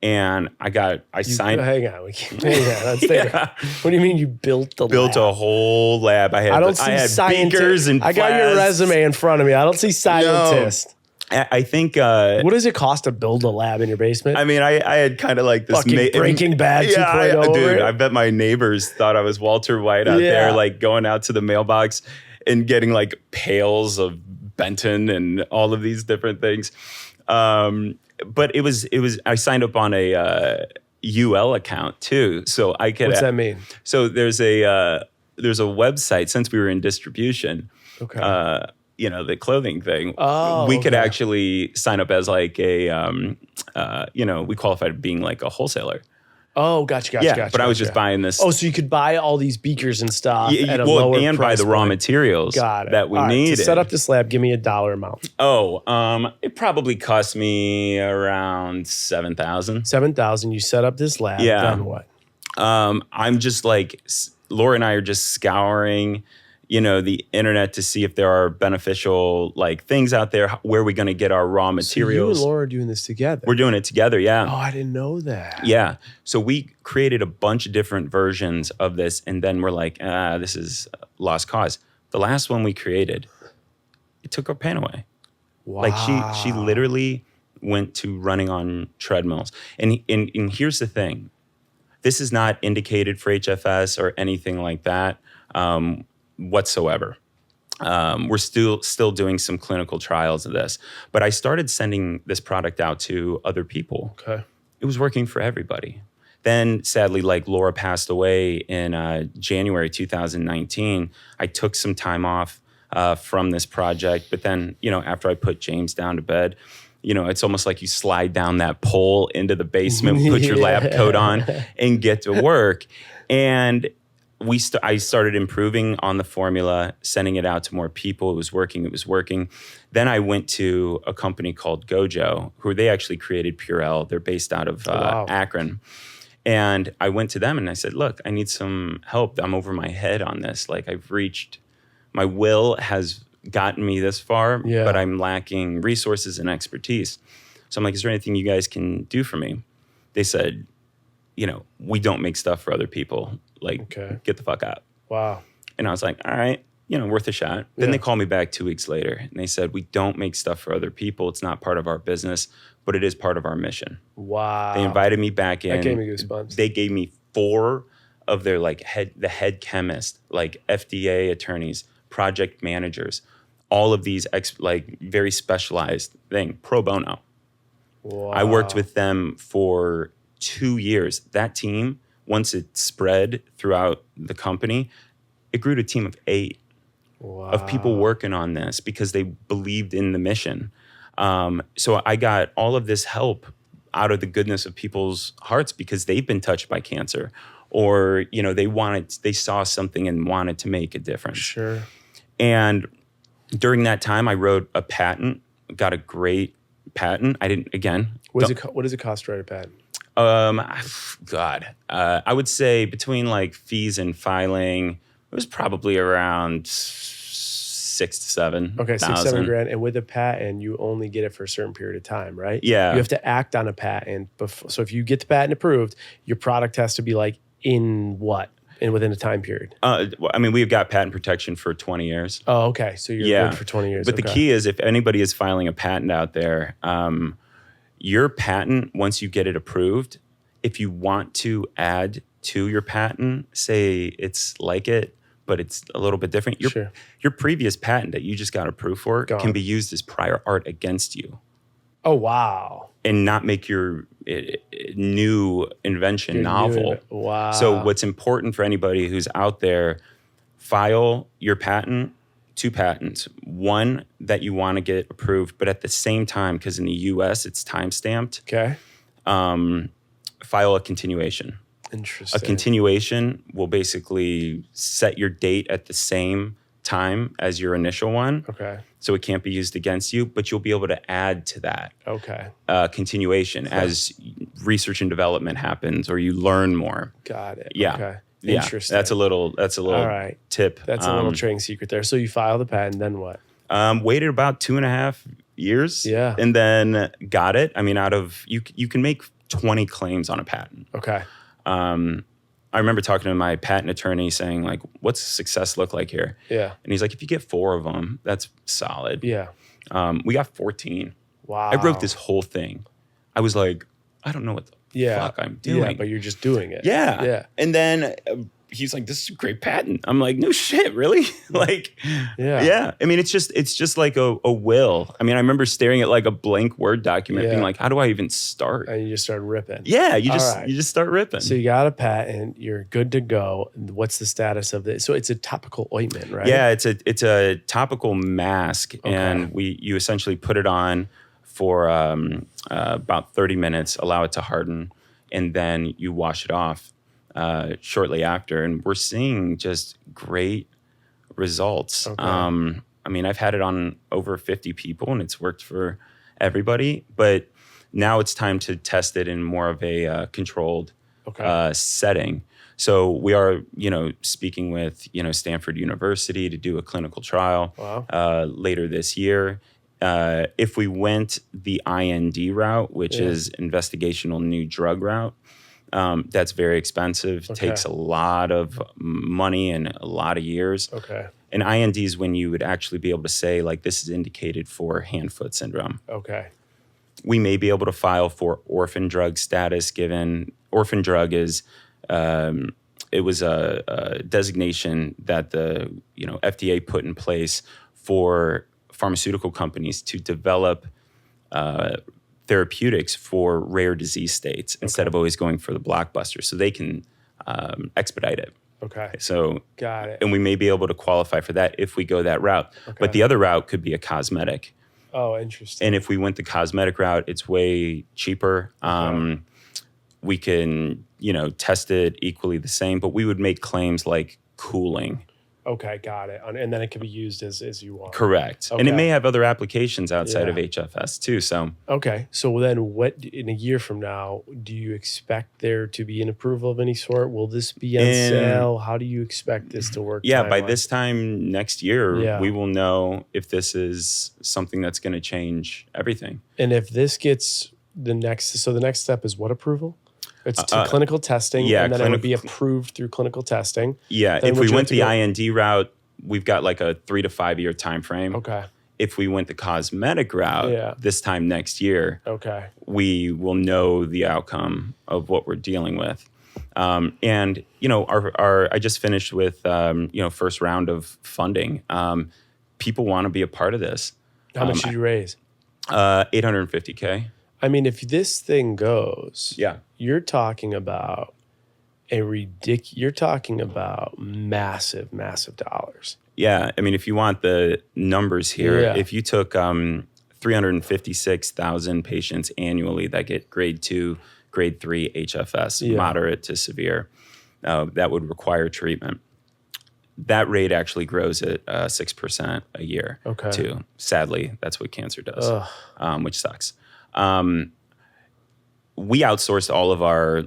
and I signed. Hang on. Let's take it. What do you mean you built the lab? Built a whole lab. I had beakers and I got your resume in front of me. I don't see scientist. No. I think... what does it cost to build a lab in your basement? I had kind of like this... Fucking Breaking Bad 2.0. Dude, I bet my neighbors thought I was Walter White out there, like going out to the mailbox and getting like pails of Benton and all of these different things. But it was. I signed up on a UL account too, so I could... What's that mean? So there's a there's a website, since we were in distribution, Okay. The clothing thing, Oh, we could okay. actually sign up as like a, we qualified being like a wholesaler. Oh, gotcha. But I was just buying this. Oh, so you could buy all these beakers and stuff at a lower and buy price the raw point. materials Got it. that we All right, needed. to set up this lab, give me a dollar amount. It probably cost me around $7,000. $7,000. You set up this lab. Yeah. Then what? I'm just like, Laura and I are just scouring, the internet to see if there are beneficial like things out there. Where are we going to get our raw materials? So you and Laura are doing this together. We're doing it together, yeah. Oh, I didn't know that. Yeah. So we created a bunch of different versions of this, and then we're like, this is lost cause. The last one we created, it took our pain away. Wow. Like she literally went to running on treadmills. And here's the thing. This is not indicated for HFS or anything like that whatsoever. We're still doing some clinical trials of this. But I started sending this product out to other people. Okay. It was working for everybody. Then, sadly, like Laura passed away in January 2019. I took some time off from this project. But then, after I put James down to bed, it's almost like you slide down that pole into the basement, put your lab coat on, and get to work. And I started improving on the formula, sending it out to more people. It was working. Then I went to a company called Gojo, who they actually created Purell. They're based out of Akron. And I went to them and I said, look, I need some help. I'm over my head on this. Like my will has gotten me this far, but I'm lacking resources and expertise. So I'm like, is there anything you guys can do for me? They said, we don't make stuff for other people. Like, get the fuck out. Wow. And I was like, all right, worth a shot. Then they called me back 2 weeks later and they said, we don't make stuff for other people. It's not part of our business, but it is part of our mission. Wow. They invited me back in. That gave me goosebumps. They gave me 4 of their the head chemists, like FDA attorneys, project managers, all of these very specialized thing, pro bono. Wow. I worked with them for 2 years. That team, once it spread throughout the company, it grew to a team of 8 of people working on this because they believed in the mission. So I got all of this help out of the goodness of people's hearts because they've been touched by cancer, or they saw something and wanted to make a difference. Sure. And during that time, I wrote a patent, got a great patent. I didn't, again. What does it cost to write a patent? I would say between like fees and filing, it was probably around 6 to 7. Okay, 6-7 grand. And with a patent, you only get it for a certain period of time, right? Yeah. You have to act on a patent before. So if you get the patent approved, your product has to be like within a time period. We've got patent protection for 20 years. Oh, okay. So you're good for 20 years. But the key is, if anybody is filing a patent out there, your patent, once you get it approved, if you want to add to your patent, say it's like it, but it's a little bit different, your previous patent that you just got approved for can be used as prior art against you. Oh, wow. And not make your new invention novel. Wow. So what's important for anybody who's out there, file your patent, 2 patents. One that you want to get approved, but at the same time, because in the US it's time-stamped. Okay. File a continuation. Interesting. A continuation will basically set your date at the same time as your initial one. Okay. So it can't be used against you, but you'll be able to add to that continuation as research and development happens or you learn more. Got it. Yeah. Okay. Yeah. Interesting. That's a little all right. tip. That's a little trading secret there. So you file the patent, then what? Waited about 2.5 years. Yeah. And then got it. I mean, you can make 20 claims on a patent. Okay. I remember talking to my patent attorney saying, like, what's success look like here? Yeah. And he's like, if you get 4 of them, that's solid. Yeah. We got 14. Wow. I wrote this whole thing. I was like, I don't know what the fuck I'm doing. Yeah, but you're just doing it. Yeah. Yeah. And then, he's like, this is a great patent. I'm like, no shit, really? Like, yeah. I mean, it's just like a will. I mean, I remember staring at like a blank Word document being like, how do I even start? And you just start ripping. Yeah, you just start ripping. So you got a patent, you're good to go. What's the status of this? So it's a topical ointment, right? Yeah, it's a topical mask, and you essentially put it on for about 30 minutes, allow it to harden, and then you wash it off shortly after. And we're seeing just great results. I mean, I've had it on over 50 people, and it's worked for everybody. But now it's time to test it in more of a controlled setting. So we are, speaking with, Stanford University to do a clinical trial later this year. If we went the IND route, which is investigational new drug route, that's very expensive, takes a lot of money and a lot of years. And IND is when you would actually be able to say, like, this is indicated for hand-foot syndrome. We may be able to file for orphan drug status, given orphan drug is, it was a designation that the FDA put in place for pharmaceutical companies to develop therapeutics for rare disease states instead of always going for the blockbuster, so they can expedite it. So got it. And we may be able to qualify for that if we go that route. But the other route could be a cosmetic. Oh, interesting. And if we went the cosmetic route, it's way cheaper. We can, test it equally the same, but we would make claims like cooling. Got it. And then it can be used as you want. Correct. And it may have other applications outside of HFS too. So so then what, in a year from now, do you expect there to be an approval of any sort? Will this be on sale? How do you expect this to work? By this time next year, we will know if this is something that's going to change everything. And if this gets the next step is what approval? It's to clinical testing, and then it would be approved through clinical testing. Yeah, if we went the IND route, we've got like a 3 to 5 year time frame. If we went the cosmetic route, this time next year, we will know the outcome of what we're dealing with. And I just finished with first round of funding. People want to be a part of this. How much did you raise? $850K. I mean, if this thing goes, you're talking about you're talking about massive, massive dollars. Yeah. I mean, if you want the numbers here, if you took 356,000 patients annually that get grade 2, grade 3 HFS, moderate to severe, that would require treatment. That rate actually grows at 6% a year too. Sadly, that's what cancer does, which sucks. We outsourced all of our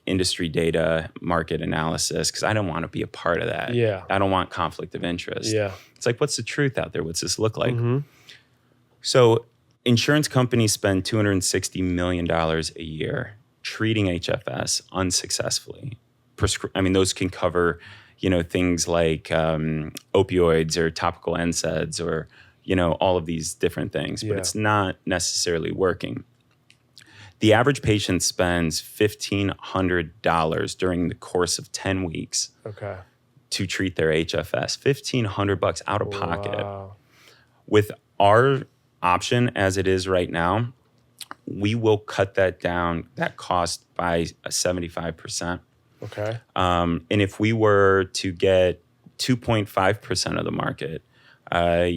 industry data, market analysis, because I don't want to be a part of that. I don't want conflict of interest. It's like, what's the truth out there? What's this look like? So insurance companies spend $260 million a year treating HFS unsuccessfully. Those can cover, things like opioids or topical NSAIDs or, all of these different things, but it's not necessarily working. The average patient spends $1,500 during the course of 10 weeks to treat their HFS. $1,500 out of pocket. With our option as it is right now, we will cut that down, that cost, by 75%. And if we were to get 2.5% of the market,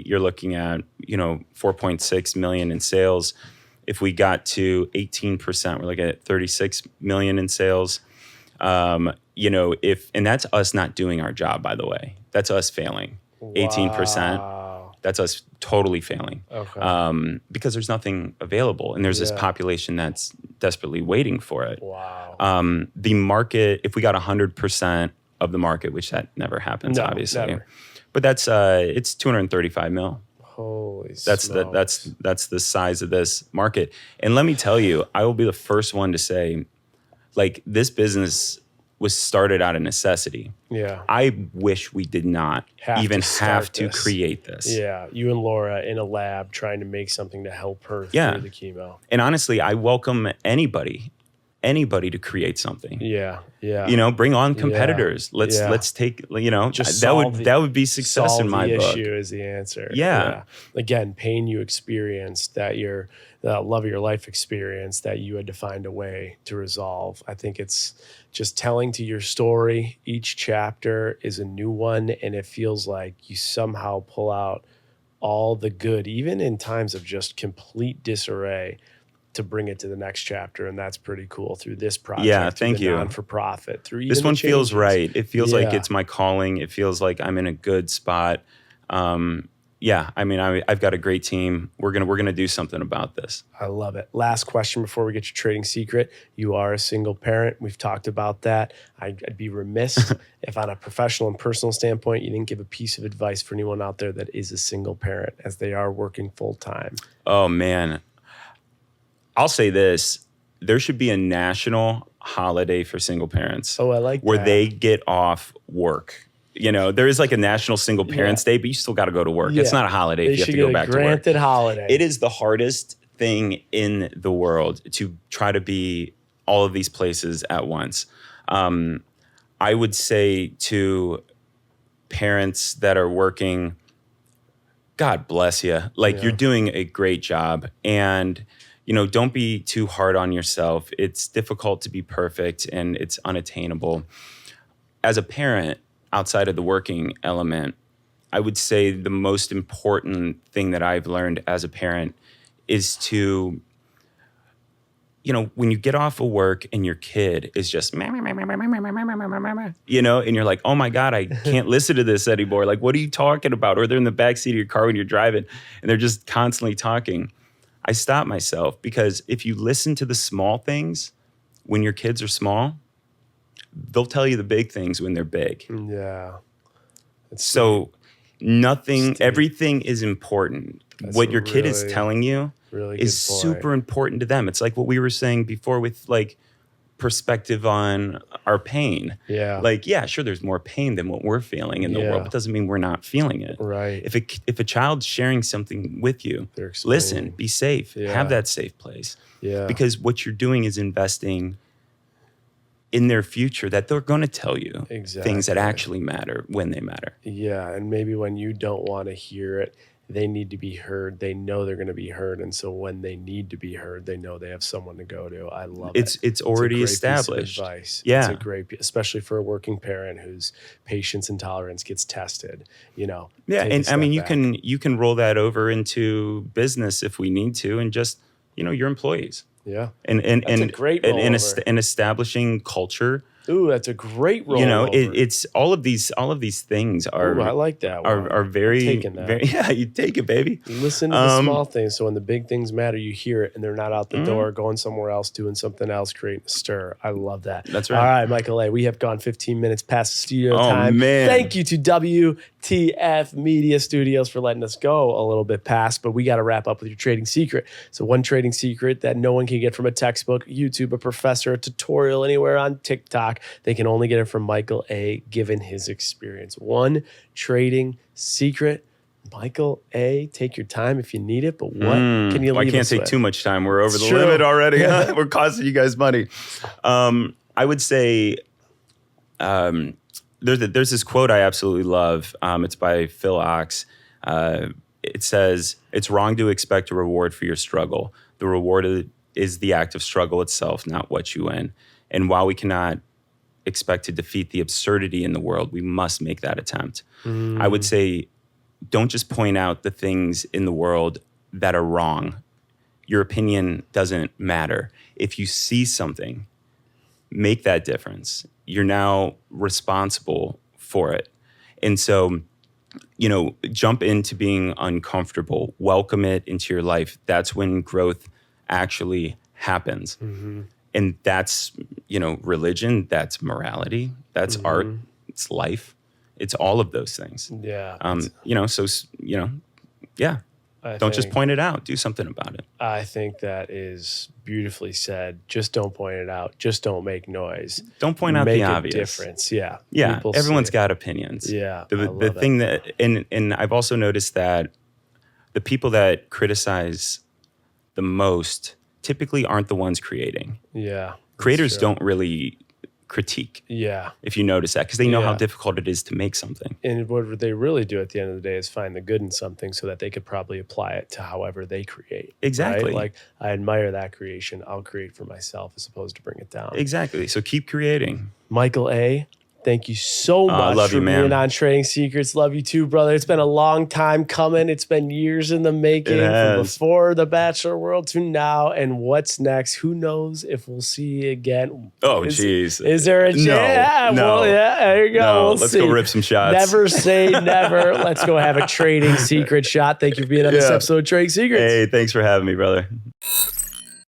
you're looking at, 4.6 million in sales. If we got to 18%, we're looking at 36 million in sales. And that's us not doing our job, by the way. That's us failing. 18%. That's us totally failing. Because there's nothing available, and there's this population that's desperately waiting for it. The market, if we got 100% of the market, which that never happens, obviously. Never. But that's it's 235 mil. Holy that's the size of this market. And let me tell you, I will be the first one to say, this business was started out of necessity. I wish we did not have to create this. You and Laura in a lab trying to make something to help her through the chemo. And honestly, I welcome anybody anybody to create something. Yeah. Yeah. You know, bring on competitors. Let's take, you know, Just that would be success in my book. Solve the issue is the answer. Yeah. Again, pain you experienced, that love of your life experience that you had to find a way to resolve. I think it's just telling to your story. Each chapter is a new one, and it feels like you somehow pull out all the good, even in times of just complete disarray, to bring it to the next chapter. And that's pretty cool through this project. Yeah, thank you. Non-for-profit. Through even this one feels right. It feels like Yeah. it's my calling. It feels like I'm in a good spot. Yeah, I mean, I've got a great team. We're gonna do something about this. I love it. Last question before we get your trading secret. You are a single parent. We've talked about that. I'd be remiss if on a professional and personal standpoint, you didn't give a piece of advice for anyone out there that is a single parent as they are working full time. Oh, man. I'll say this. There should be a national holiday for single parents. Oh, I like where that. they get off work. You know, there is like a national single parents day, but you still got to go to work. Yeah. It's not a holiday if you have to go back to work. Granted holiday. It is the hardest thing in the world to try to be all of these places at once. I would say to parents that are working, God bless you. Like you're doing a great job, and you know, don't be too hard on yourself. It's difficult to be perfect and it's unattainable. As a parent, outside of the working element, I would say the most important thing that I've learned as a parent is to, you know, when you get off of work and your kid is just, you know, and you're like, oh my God, I can't listen to this anymore. Like, what are you talking about? Or they're in the backseat of your car when you're driving and they're just constantly talking. I stop myself, because if you listen to the small things when your kids are small, they'll tell you the big things when they're big. Yeah. So everything is important. What your kid is telling you is super important to them. It's like what we were saying before with like perspective on our pain. Yeah. Like, yeah, sure, there's more pain than what we're feeling in the world, but doesn't mean we're not feeling it. Right. If a child's sharing something with you, listen, be safe, have that safe place. Yeah. Because what you're doing is investing in their future, that they're going to tell you things that actually matter when they matter. Yeah. And maybe when you don't want to hear it, they need to be heard. They know they're going to be heard. And so when they need to be heard, they know they have someone to go to. I love it. It's already established. Piece of advice. Yeah. It's a great, especially for a working parent whose patience and tolerance gets tested, you know. Yeah. And I mean, you can roll that over into business if we need to, and just, you know, your employees. Yeah. And that's a great rollover. And establishing culture. Ooh, that's a great rollover. You know, it's all of these things are. Ooh, I like that one. Are very, taking that. Very, yeah, you take it, baby. Listen to the small things. So when the big things matter, you hear it, and they're not out the door, going somewhere else, doing something else, creating a stir. I love that. That's right. All right, Michael A., we have gone 15 minutes past the studio time. Oh, man. Thank you to WTF Media Studios for letting us go a little bit past, but we got to wrap up with your trading secret. So one trading secret that no one can get from a textbook, YouTube, a professor, a tutorial, anywhere on TikTok. They can only get it from Michael A., given his experience. One trading secret. Michael A., take your time if you need it, but what can you leave us with? I can't take too much time. We're over the limit already. We're costing you guys money. I would say there's this quote I absolutely love. It's by Phil Ox. It says, "It's wrong to expect a reward for your struggle. The reward is the act of struggle itself, not what you win. And while we cannot expect to defeat the absurdity in the world, we must make that attempt." I would say, don't just point out the things in the world that are wrong. Your opinion doesn't matter. If you see something, make that difference. You're now responsible for it. And so, you know, jump into being uncomfortable, welcome it into your life. That's when growth actually happens. And that's, you know, religion, that's morality, that's art, it's life. It's all of those things. Yeah. You know, so, you know, yeah. Don't just point it out. Do something about it. I think that is beautifully said. Just don't point it out. Just don't make noise. Don't point out the obvious. Make a difference. Yeah. Yeah. People Everyone's got opinions. Yeah. The thing that, and I've also noticed that the people that criticize the most typically aren't the ones creating. Yeah. Creators don't really critique. Yeah. If you notice that, because they know how difficult it is to make something. And what they really do at the end of the day is find the good in something so that they could probably apply it to however they create. Exactly. Right? Like, I admire that creation. I'll create for myself as opposed to bring it down. Exactly. So keep creating. Michael A., thank you so much for being on Trading Secrets. Love you too, brother. It's been a long time coming. It's been years in the making from before the Bachelor world to now. And what's next? Who knows if we'll see you again? Oh, jeez. Is there a chance? No. Well, yeah, there you go. No, let's go rip some shots. Never say never. Let's go have a Trading Secret shot. Thank you for being on this episode of Trading Secrets. Hey, thanks for having me, brother.